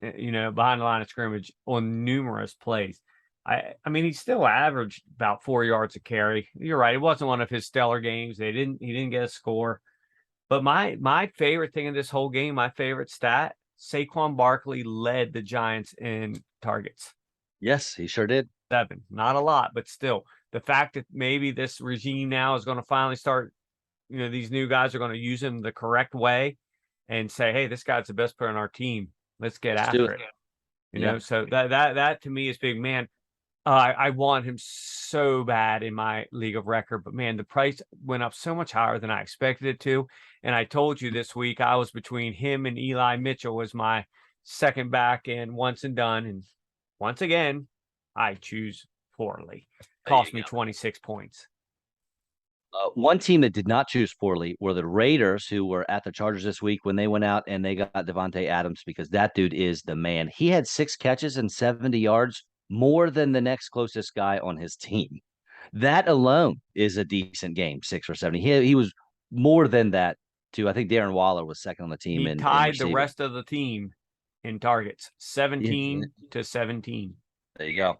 behind the line of scrimmage on numerous plays. I mean, he still averaged about 4 yards a carry. You're right. It wasn't one of his stellar games. He didn't get a score. But my favorite thing in this whole game, my favorite stat, Saquon Barkley led the Giants in targets. Yes, he sure did. 7. Not a lot, but still. The fact that maybe this regime now is going to finally start, these new guys are going to use him the correct way and say, hey, this guy's the best player on our team. Let's get after it. So that to me is big, man. I want him so bad in my league of record, but man, the price went up so much higher than I expected it to. And I told you this week I was between him and Eli Mitchell as my second back and once and done. And once again, I choose poorly. Cost me 26 points. One team that did not choose poorly were the Raiders, who were at the Chargers this week when they went out and they got Devontae Adams, because that dude is the man. He had 6 catches and 70 yards, more than the next closest guy on his team. That alone is a decent game, 6 or 70. He was more than that, too. I think Darren Waller was second on the team. He tied the rest of the team in targets, Yeah, 17-17. there you go.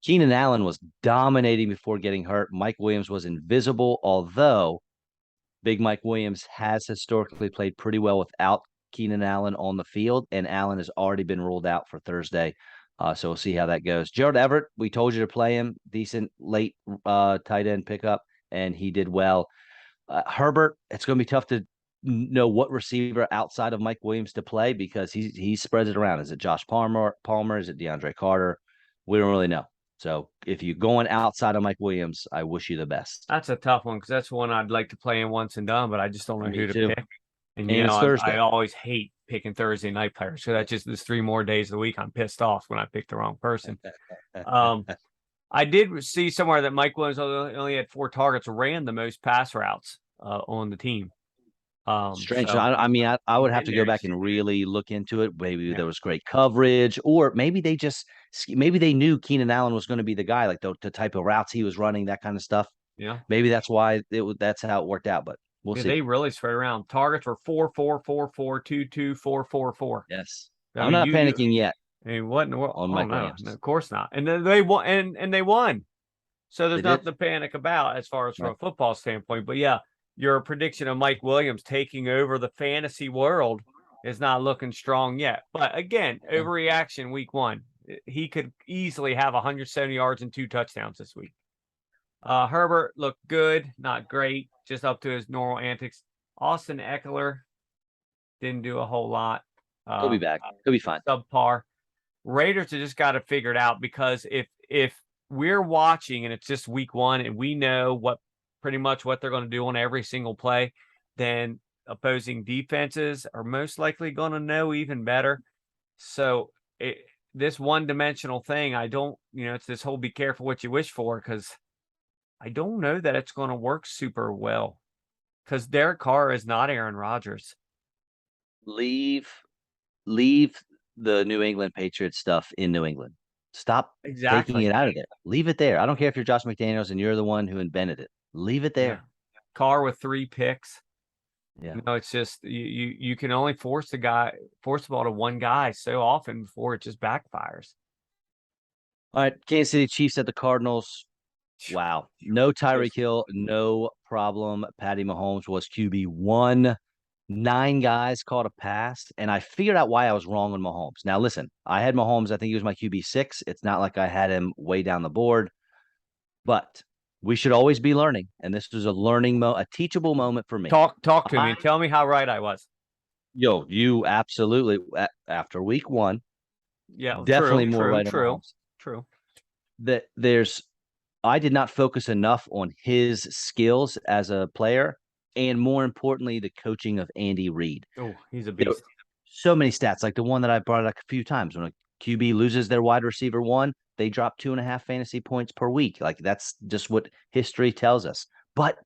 Keenan Allen was dominating before getting hurt. Mike Williams was invisible, although Big Mike Williams has historically played pretty well without Keenan Allen on the field, and Allen has already been ruled out for Thursday. So we'll see how that goes. Gerald Everett, we told you to play him. Decent late tight end pickup, and he did well. Herbert, it's going to be tough to know what receiver outside of Mike Williams to play because he spreads it around. Is it Josh Palmer? Is it DeAndre Carter? We don't really know. So if you're going outside of Mike Williams, I wish you the best. That's a tough one because that's one I'd like to play in once and done, but I just don't know Me who to too. pick. And it's Thursday. I always hate picking Thursday night players. So that's just there's 3 more days of the week. I'm pissed off when I pick the wrong person. I did see somewhere that Mike Williams only had 4 targets, ran the most pass routes on the team. Strange. So, I would have to go back and really look into it. Maybe there was great coverage, or maybe they knew Keenan Allen was going to be the guy, like the type of routes he was running, that kind of stuff. Yeah, maybe that's why that's how it worked out. But we'll see. They really spread around. Targets were 4, 4, 4, 4, 2, 2, 4, 4, 4. Yes, I'm not panicking yet. I mean, what in the world? On Mike Williams. No, of course not. And then they won, and they won. So there's nothing to panic about as far as from a football standpoint. But yeah, your prediction of Mike Williams taking over the fantasy world is not looking strong yet. But again, overreaction week 1. He could easily have 170 yards and 2 touchdowns this week. Herbert looked good, not great, just up to his normal antics. Austin Eckler didn't do a whole lot. He'll be back. He'll be fine. Subpar. Raiders have just got to figure it out because if we're watching and it's just week 1 and we know pretty much what they're going to do on every single play, then opposing defenses are most likely going to know even better. So this one-dimensional thing, it's this whole be careful what you wish for, because I don't know that it's going to work super well because Derek Carr is not Aaron Rodgers. Leave the New England Patriots stuff in New England. Stop taking it out of there. Leave it there. I don't care if you're Josh McDaniels and you're the one who invented it. Leave it there. Yeah. Carr with 3 picks. Yeah. It's just you can only force the ball to one guy so often before it just backfires. All right, Kansas City Chiefs at the Cardinals. Wow. No Tyreek Hill, no problem. Patty Mahomes was QB1. 9 guys caught a pass, and I figured out why I was wrong on Mahomes. Now, listen, I had Mahomes. I think he was my QB6. It's not like I had him way down the board, but we should always be learning, and this was a teachable moment for me. Talk to me and tell me how right I was. Yo, you absolutely, after week 1, definitely more right on Mahomes. True. I did not focus enough on his skills as a player, and more importantly, the coaching of Andy Reid. Oh, he's a beast. So many stats, like the one that I brought up a few times. When a QB loses their wide receiver 1, they drop 2.5 fantasy points per week. Like, that's just what history tells us. But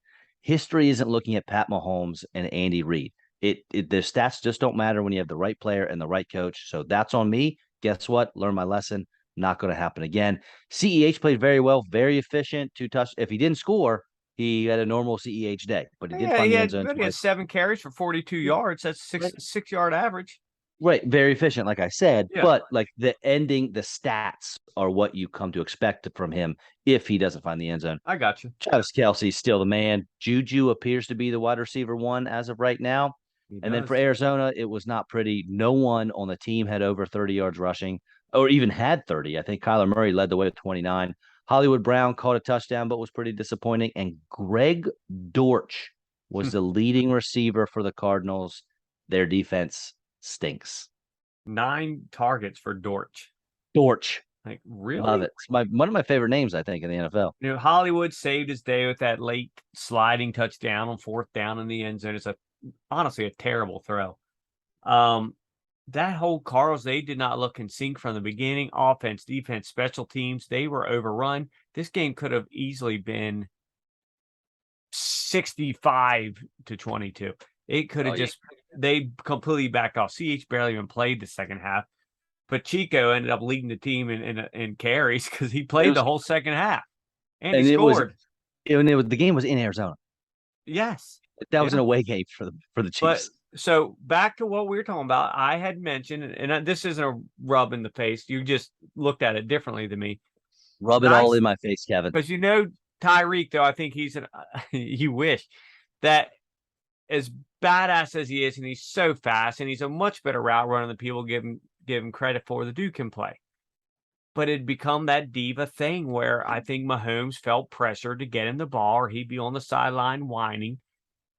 history isn't looking at Pat Mahomes and Andy Reid. The stats just don't matter when you have the right player and the right coach. So that's on me. Guess what? Learn my lesson. Not going to happen again. CEH played very well, very efficient. 2 touchdowns. If he didn't score, he had a normal CEH day, but he did find the end zone. He had 7 carries for 42 yards. That's 6-yard average. Right, very efficient, like I said. Yeah. But like the stats are what you come to expect from him if he doesn't find the end zone. I got you. Travis Kelce's still the man. Juju appears to be the wide receiver 1 as of right now. Then for Arizona, it was not pretty. No one on the team had over 30 yards rushing, or even had 30. I think Kyler Murray led the way with 29. Hollywood Brown caught a touchdown, but was pretty disappointing. And Greg Dortch was the leading receiver for the Cardinals. Their defense stinks. 9 targets for Dortch. Like, really? Love it. It's one of my favorite names, I think, in the NFL. Hollywood saved his day with that late sliding touchdown on 4th down in the end zone. It's honestly a terrible throw. That whole Cardinals, they did not look in sync from the beginning. Offense, defense, special teams, they were overrun. This game could have easily been 65-22. It could have they completely backed off. CH barely even played the second half. But Chico ended up leading the team in carries because he played the whole second half. And he scored. The game was in Arizona. Yes. That was an away game for the Chiefs. So back to what we were talking about, I had mentioned, and this isn't a rub in the face. You just looked at it differently than me. Rub it all Nice, in my face, Kevin. because Tyreek, though I think he's an. You wish that as badass as he is, and he's so fast, and he's a much better route runner than people give him credit for. The dude can play, but it'd become that diva thing where I think Mahomes felt pressure to get him the ball, or he'd be on the sideline whining.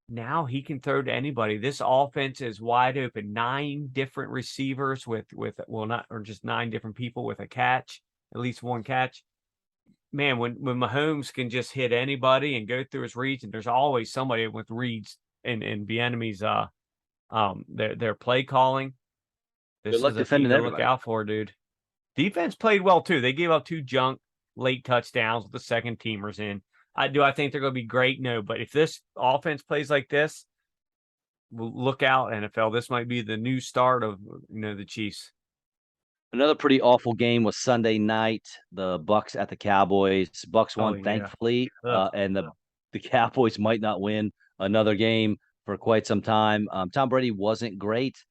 Now he can throw to anybody. This offense is wide open. 9 different receivers with well, not or just 9 different people with a catch, at least one catch. Man, when Mahomes can just hit anybody and go through his reads, and there's always somebody with reads in the enemy's their play calling. Good This luck is a team defending to look everybody. out for, dude. Defense played well too. They gave up 2 junk late touchdowns with the second teamers in. I think they're going to be great? No, but if this offense plays like this, look out, NFL. This might be the new start of the Chiefs. Another pretty awful game was Sunday night. The Bucks at the Cowboys. Bucks Oh won, yeah. thankfully, Ugh. and the Cowboys might not win another game for quite some time. Tom Brady wasn't great.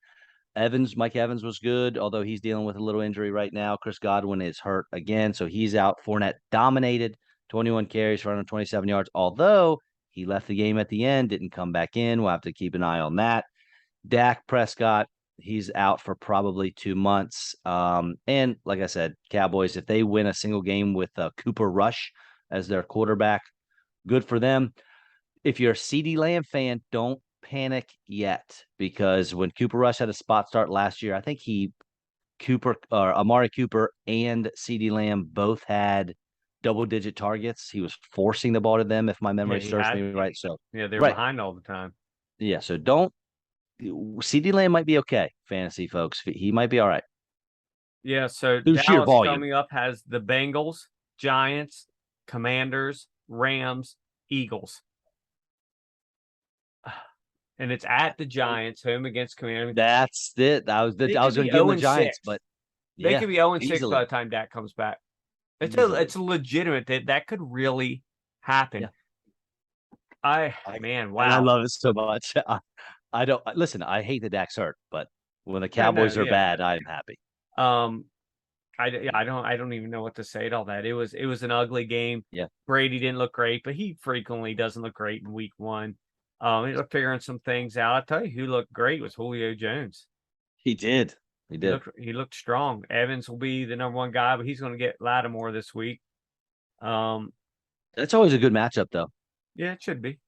Mike Evans was good, although he's dealing with a little injury right now. Chris Godwin is hurt again, so he's out. Fournette dominated, 21 carries for 127 yards, although he left the game at the end, didn't come back in. We'll have to keep an eye on that. Dak Prescott, he's out for probably 2 months. And like I said, Cowboys, if they win a single game with Cooper Rush as their quarterback, good for them. If you're a CeeDee Lamb fan, don't panic yet, because when Cooper Rush had a spot start last year, I think Amari Cooper and CeeDee Lamb both had double-digit targets. He was forcing the ball to them, if my Yeah, memory he serves had. me right. So Yeah, they were right, behind all the time. yeah. So don't. CeeDee Lamb might be okay, fantasy folks. He might be all right Yeah, so through sheer Dallas volume. coming up has the Bengals, Giants, Commanders, Rams, Eagles. And it's at the Giants, home against Commanders. That's it. I was They going could to be give them 0 the and Giants, 6. but They yeah, could be 0 and 6 by easily, the time Dak comes back. easily. It's a legitimate that could really happen. Yeah. Man, And I wow. love it so much. I don't listen. I hate the Dak's hurt, but when the No, Cowboys are yeah. bad, I'm happy. Um, I don't even know what to say to all that. It was an ugly game. Yeah, Brady didn't look great, but he frequently doesn't look great in week 1. He's figuring some things out. I tell you, who looked great was Julio Jones. he did. He did. He looked strong. Evans will be the number 1 guy, but he's going to get Lattimore this week. That's always a good matchup, though. Yeah, it should be.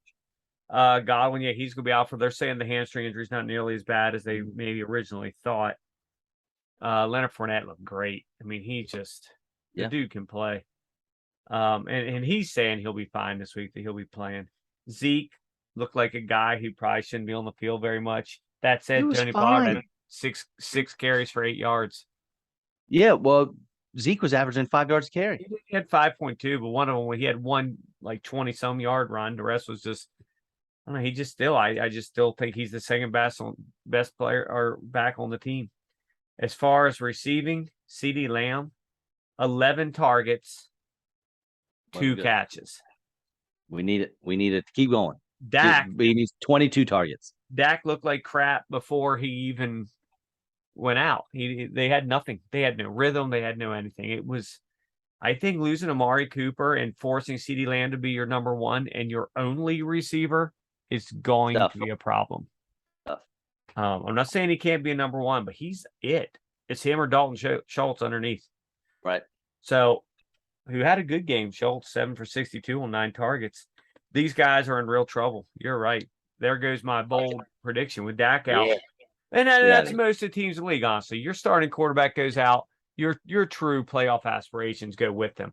Godwin, yeah, he's going to be out for. They're saying the hamstring injury is not nearly as bad as they maybe originally thought. Leonard Fournette looked great. I mean, the dude can play. And he's saying he'll be fine this week, that he'll be playing. Zeke looked like a guy who probably shouldn't be on the field very much. That said, Tony Pollard had six carries for 8 yards. Yeah, well, Zeke was averaging 5 yards a carry. He had 5.2, but one of them, he had one like 20-some yard run. The rest was just, I don't know. He just still, I just still think he's the second best player or back on the team. As far as receiving, CeeDee Lamb, 11 targets, 2 catches. We need it. We need it to keep going. Dak, he needs 22 targets. Dak looked like crap before he even went out. They had nothing. They had no rhythm. They had no anything. It was, I think, losing Amari Cooper and forcing CeeDee Lamb to be your number 1 and your only receiver is going to be a problem. I'm not saying he can't be a number 1, but he's it. It's him or Dalton Schultz underneath. Right. So, who had a good game? Schultz, 7 for 62 on 9 targets. These guys are in real trouble. You're right. There goes my bold prediction with Dak out. Yeah. And that's most of the teams in the league, honestly. Your starting quarterback goes out, your true playoff aspirations go with them.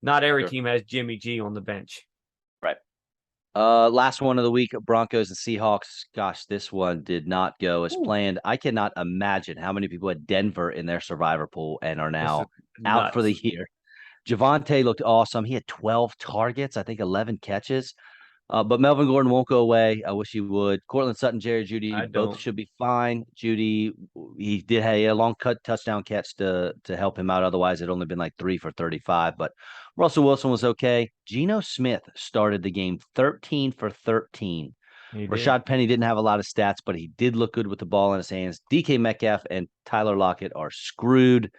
Not every team has Jimmy G on the bench. Right. Last one of the week, Broncos and Seahawks. Gosh, this one did not go as planned. I cannot imagine how many people had Denver in their survivor pool and are now out for the year. Javonte looked awesome. He had 12 targets, I think 11 catches. But Melvin Gordon won't go away. I wish he would. Cortland Sutton, Jerry Jeudy, both should be fine. Jeudy, he did have a long touchdown catch to help him out. Otherwise, it'd only been like 3 for 35. But Russell Wilson was okay. Geno Smith started the game 13 for 13 He did. Rashad Penny didn't have a lot of stats, but he did look good with the ball in his hands. DK Metcalf and Tyler Lockett are screwed.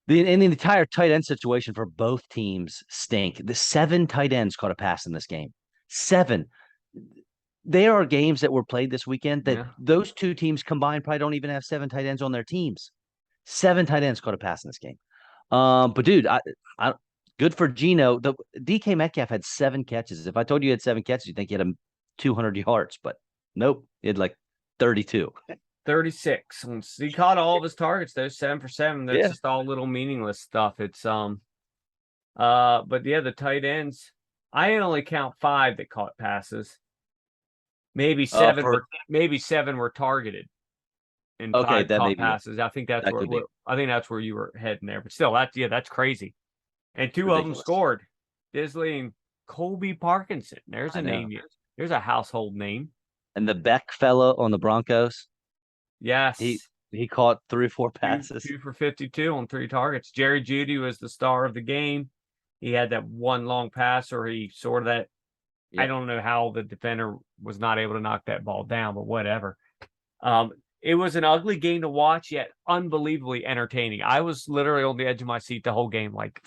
The entire tight end situation for both teams stink. The 7 tight ends caught a pass in this game. 7. There are games that were played this weekend that those two teams combined probably don't even have 7 tight ends on their teams. 7 tight ends caught a pass in this game. But dude, I good for Geno. The DK Metcalf had 7 catches. If I told you he had 7 catches, you'd think he had 200 yards, but nope, he had like 32. 36. He caught all of his targets, those 7 for 7. That's just all little meaningless stuff. It's but yeah, the tight ends. I only count 5 that caught passes. Maybe 7 maybe 7 were targeted. And 5 caught passes. I think that's where you were heading there. But still, that's crazy. And 2 of them scored. Disley and Colby Parkinson. There's a name. There's a household name. And the Beck fellow on the Broncos. Yes. He caught 3 or 4 passes. 2 for 52 on 3 targets. Jerry Jeudy was the star of the game. He had that one long pass, or he sort of that. Yep. I don't know how the defender was not able to knock that ball down, but whatever. It was an ugly game to watch, yet unbelievably entertaining. I was literally on the edge of my seat the whole game. Like,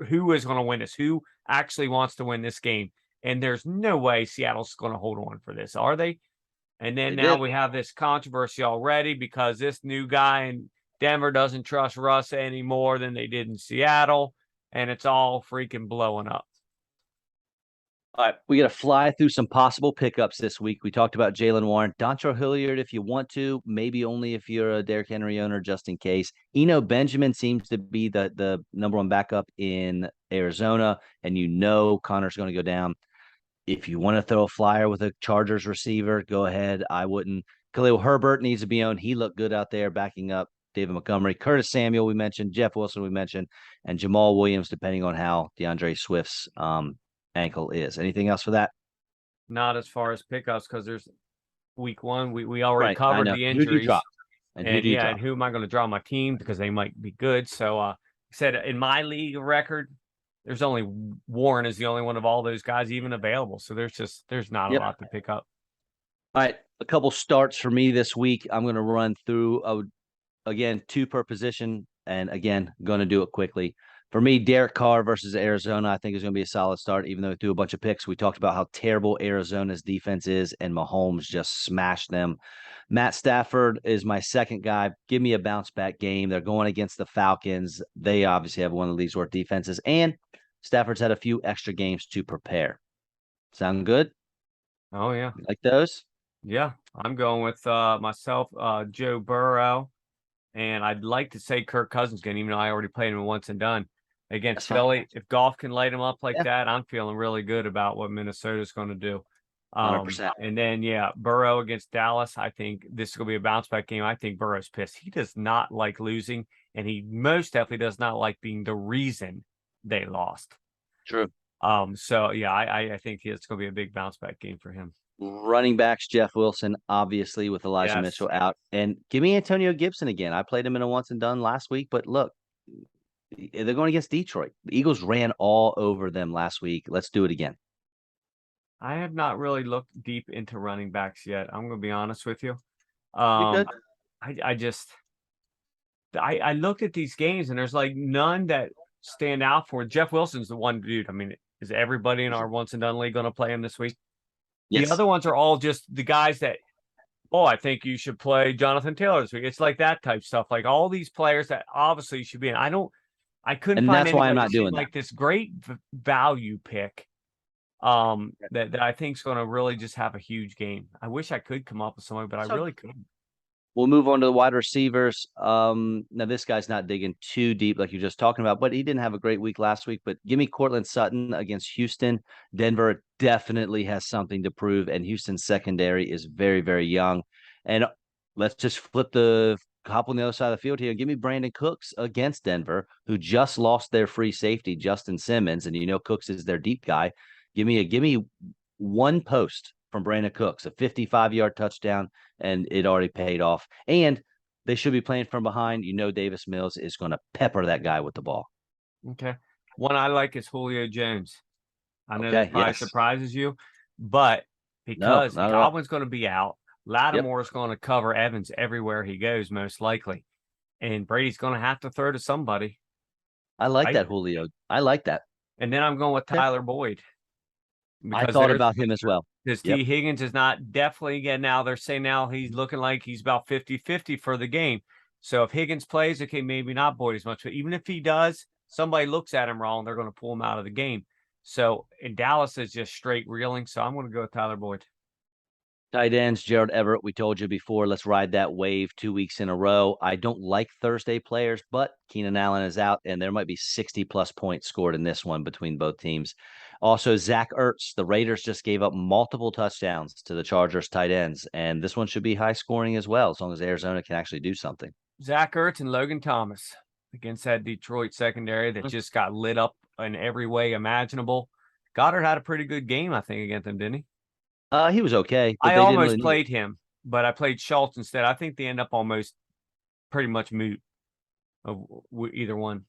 who is going to win this? Who actually wants to win this game? And there's no way Seattle's going to hold on for this, are they? And then now we have this controversy already because this new guy in Denver doesn't trust Russ any more than they did in Seattle, and it's all freaking blowing up. All right, we got to fly through some possible pickups this week. We talked about Jalen Warren. Dontrell Hilliard, if you want to, maybe only if you're a Derrick Henry owner, just in case. Eno Benjamin seems to be the number 1 backup in Arizona, and Connor's going to go down. If you want to throw a flyer with a Chargers receiver, go ahead. I wouldn't. Khalil Herbert needs to be owned. He looked good out there backing up David Montgomery. Curtis Samuel, we mentioned. Jeff Wilson, we mentioned. And Jamal Williams, depending on how DeAndre Swift's ankle is. Anything else for that? Not as far as pickups, because there's week 1. We already covered the injuries. Who do you drop? And who am I going to draw my team because they might be good. So I said in my league record, there's only Warren is the only one of all those guys even available. So there's not a lot to pick up. All right, a couple starts for me this week. I'm going to run through again 2 per position, and again going to do it quickly. For me, Derek Carr versus Arizona, I think is going to be a solid start, even though we threw a bunch of picks. We talked about how terrible Arizona's defense is, and Mahomes just smashed them. Matt Stafford is my second guy. Give me a bounce-back game. They're going against the Falcons. They obviously have one of the league's worst defenses, and Stafford's had a few extra games to prepare. Sound good? Oh, yeah. You like those? Yeah. I'm going with myself, Joe Burrow, and I'd like to say Kirk Cousins again, even though I already played him once and done. Against Philly, if Goff can light him up like that, I'm feeling really good about what Minnesota's going to do. 100%. And then, Burrow against Dallas. I think this is going to be a bounce-back game. I think Burrow's pissed. He does not like losing, and he most definitely does not like being the reason they lost. True. I think it's going to be a big bounce-back game for him. Running backs, Jeff Wilson, obviously, with Elijah Mitchell out. And give me Antonio Gibson again. I played him in a once and done last week, but look, they're going against Detroit. The Eagles ran all over them last week. Let's do it again. I have not really looked deep into running backs yet. I'm going to be honest with you. I looked at these games and there's like none that stand out for. Jeff Wilson's the one dude. I mean, is everybody in our once and done league going to play him this week? Yes. The other ones are all just the guys that, I think you should play Jonathan Taylor this week. It's like that type stuff. Like all these players that obviously should be in. I couldn't find that's why I'm not doing like this great value pick that I think is going to really just have a huge game. I wish I could come up with something, but I really couldn't. We'll move on to the wide receivers. Now, this guy's not digging too deep like you're just talking about, but he didn't have a great week last week. But give me Cortland Sutton against Houston. Denver definitely has something to prove, and Houston's secondary is very, very young. And let's just hop on the other side of the field here and give me Brandon Cooks against Denver, who just lost their free safety, Justin Simmons, and Cooks is their deep guy. Give me one post from Brandon Cooks, a 55-yard touchdown, and it already paid off. And they should be playing from behind. Davis Mills is going to pepper that guy with the ball. Okay. One I like is Julio Jones. I know that probably surprises you, but No, because not at all. Godwin's going to be out. Yep. Lattimore's going to cover Evans everywhere he goes, most likely. And Brady's going to have to throw to somebody. I like Right? that, Julio. I like that. And then I'm going with Okay. Tyler Boyd I because thought there's about him as well. because Yep. T. Higgins is not definitely again. Now they're saying now he's looking like he's about 50-50 for the game. So if Higgins plays, okay, maybe not Boyd as much. But even if he does, somebody looks at him wrong, they're going to pull him out of the game. So in Dallas is just straight reeling. So I'm going to go with Tyler Boyd. Tight ends, Gerald Everett. We told you before. Let's ride that wave 2 weeks in a row. I don't like Thursday players, but Keenan Allen is out, and there might be 60+ points scored in this one between both teams. Also, Zach Ertz. The Raiders just gave up multiple touchdowns to the Chargers tight ends, and this one should be high scoring as well, as long as Arizona can actually do something. Zach Ertz and Logan Thomas against that Detroit secondary that Hmm. just got lit up in every way imaginable. Goddard had a pretty good game, I think, against them, didn't he? He was okay, but I they didn't really almost need it. played him, but I played Schultz instead. I think they end up almost pretty much moot of either one.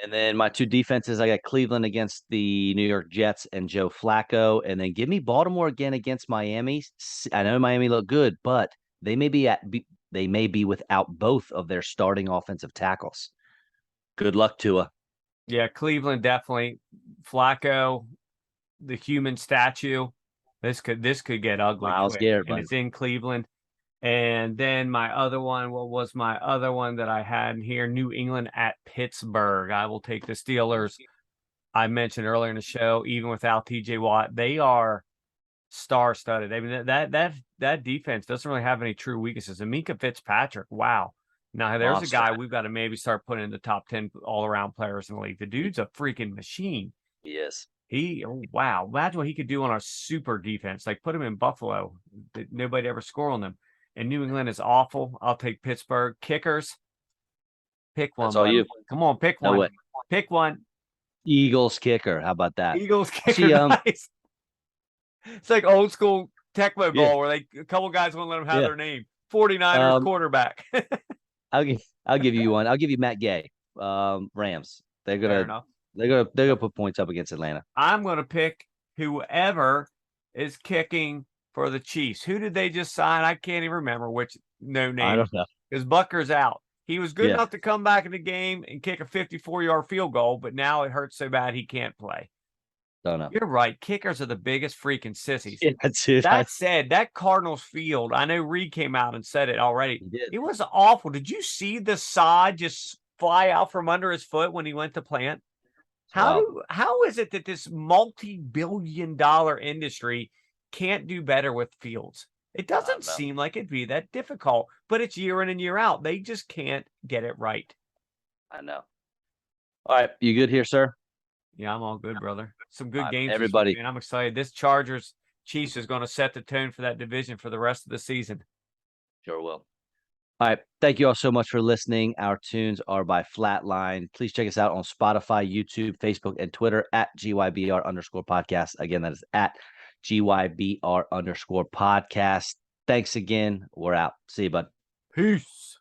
And then my two defenses, I got Cleveland against the New York Jets and Joe Flacco. And then give me Baltimore again against Miami. I know Miami looked good, but they may be without both of their starting offensive tackles. Good luck, Tua. Yeah, Cleveland definitely. Flacco, the human statue. This could get ugly Miles quick, Garrett, and buddy. it's in Cleveland. And then my other one, what was my other one that I had here? New England at Pittsburgh. I will take the Steelers. I mentioned earlier in the show, even without TJ Watt, they are star-studded. I mean, that defense doesn't really have any true weaknesses. And Minka Fitzpatrick, wow. Now there's a Monster. guy we've got to maybe start putting in the top 10 all-around players in the league. The dude's a freaking machine. Yes. Wow. Imagine what he could do on our super defense. Like put him in Buffalo. Nobody ever score on them. And New England is awful. I'll take Pittsburgh. Kickers. Pick That's one, all buddy. you. Come on, pick No one. way. Pick one. Eagles kicker. How about that? Eagles Actually, kicker, nice. It's like old school Tecmo yeah, ball where a couple guys won't let them have yeah. their name. 49ers Um, quarterback. I'll give you one. I'll give you Matt Gay. Rams. They're Fair gonna enough. they're gonna put points up against Atlanta. I'm going to pick whoever is kicking for the Chiefs. Who did they just sign? I can't even remember which no I name. don't know. Because Bucker's out. He was good Yeah. enough to come back in the game and kick a 54-yard field goal, but now it hurts so bad he can't play. Don't know. You're right. Kickers are the biggest freaking sissies. Yeah, that's it. That said, that Cardinals field, I know Reed came out and said it already. He did. It was awful. Did you see the sod just fly out from under his foot when he went to plant? How is it that this multi-billion-dollar industry can't do better with fields? It doesn't seem like it'd be that difficult, but it's year in and year out. They just can't get it right. I know. All right, you good here, sir? Yeah, I'm all good, brother. Some good All right, games everybody. this week, man. I'm excited. This Chargers Chiefs is going to set the tone for that division for the rest of the season. Sure will. All right. Thank you all so much for listening. Our tunes are by Flatline. Please check us out on Spotify, YouTube, Facebook, and Twitter at GYBR_podcast. Again, that is at GYBR_podcast. Thanks again. We're out. See you, bud. Peace.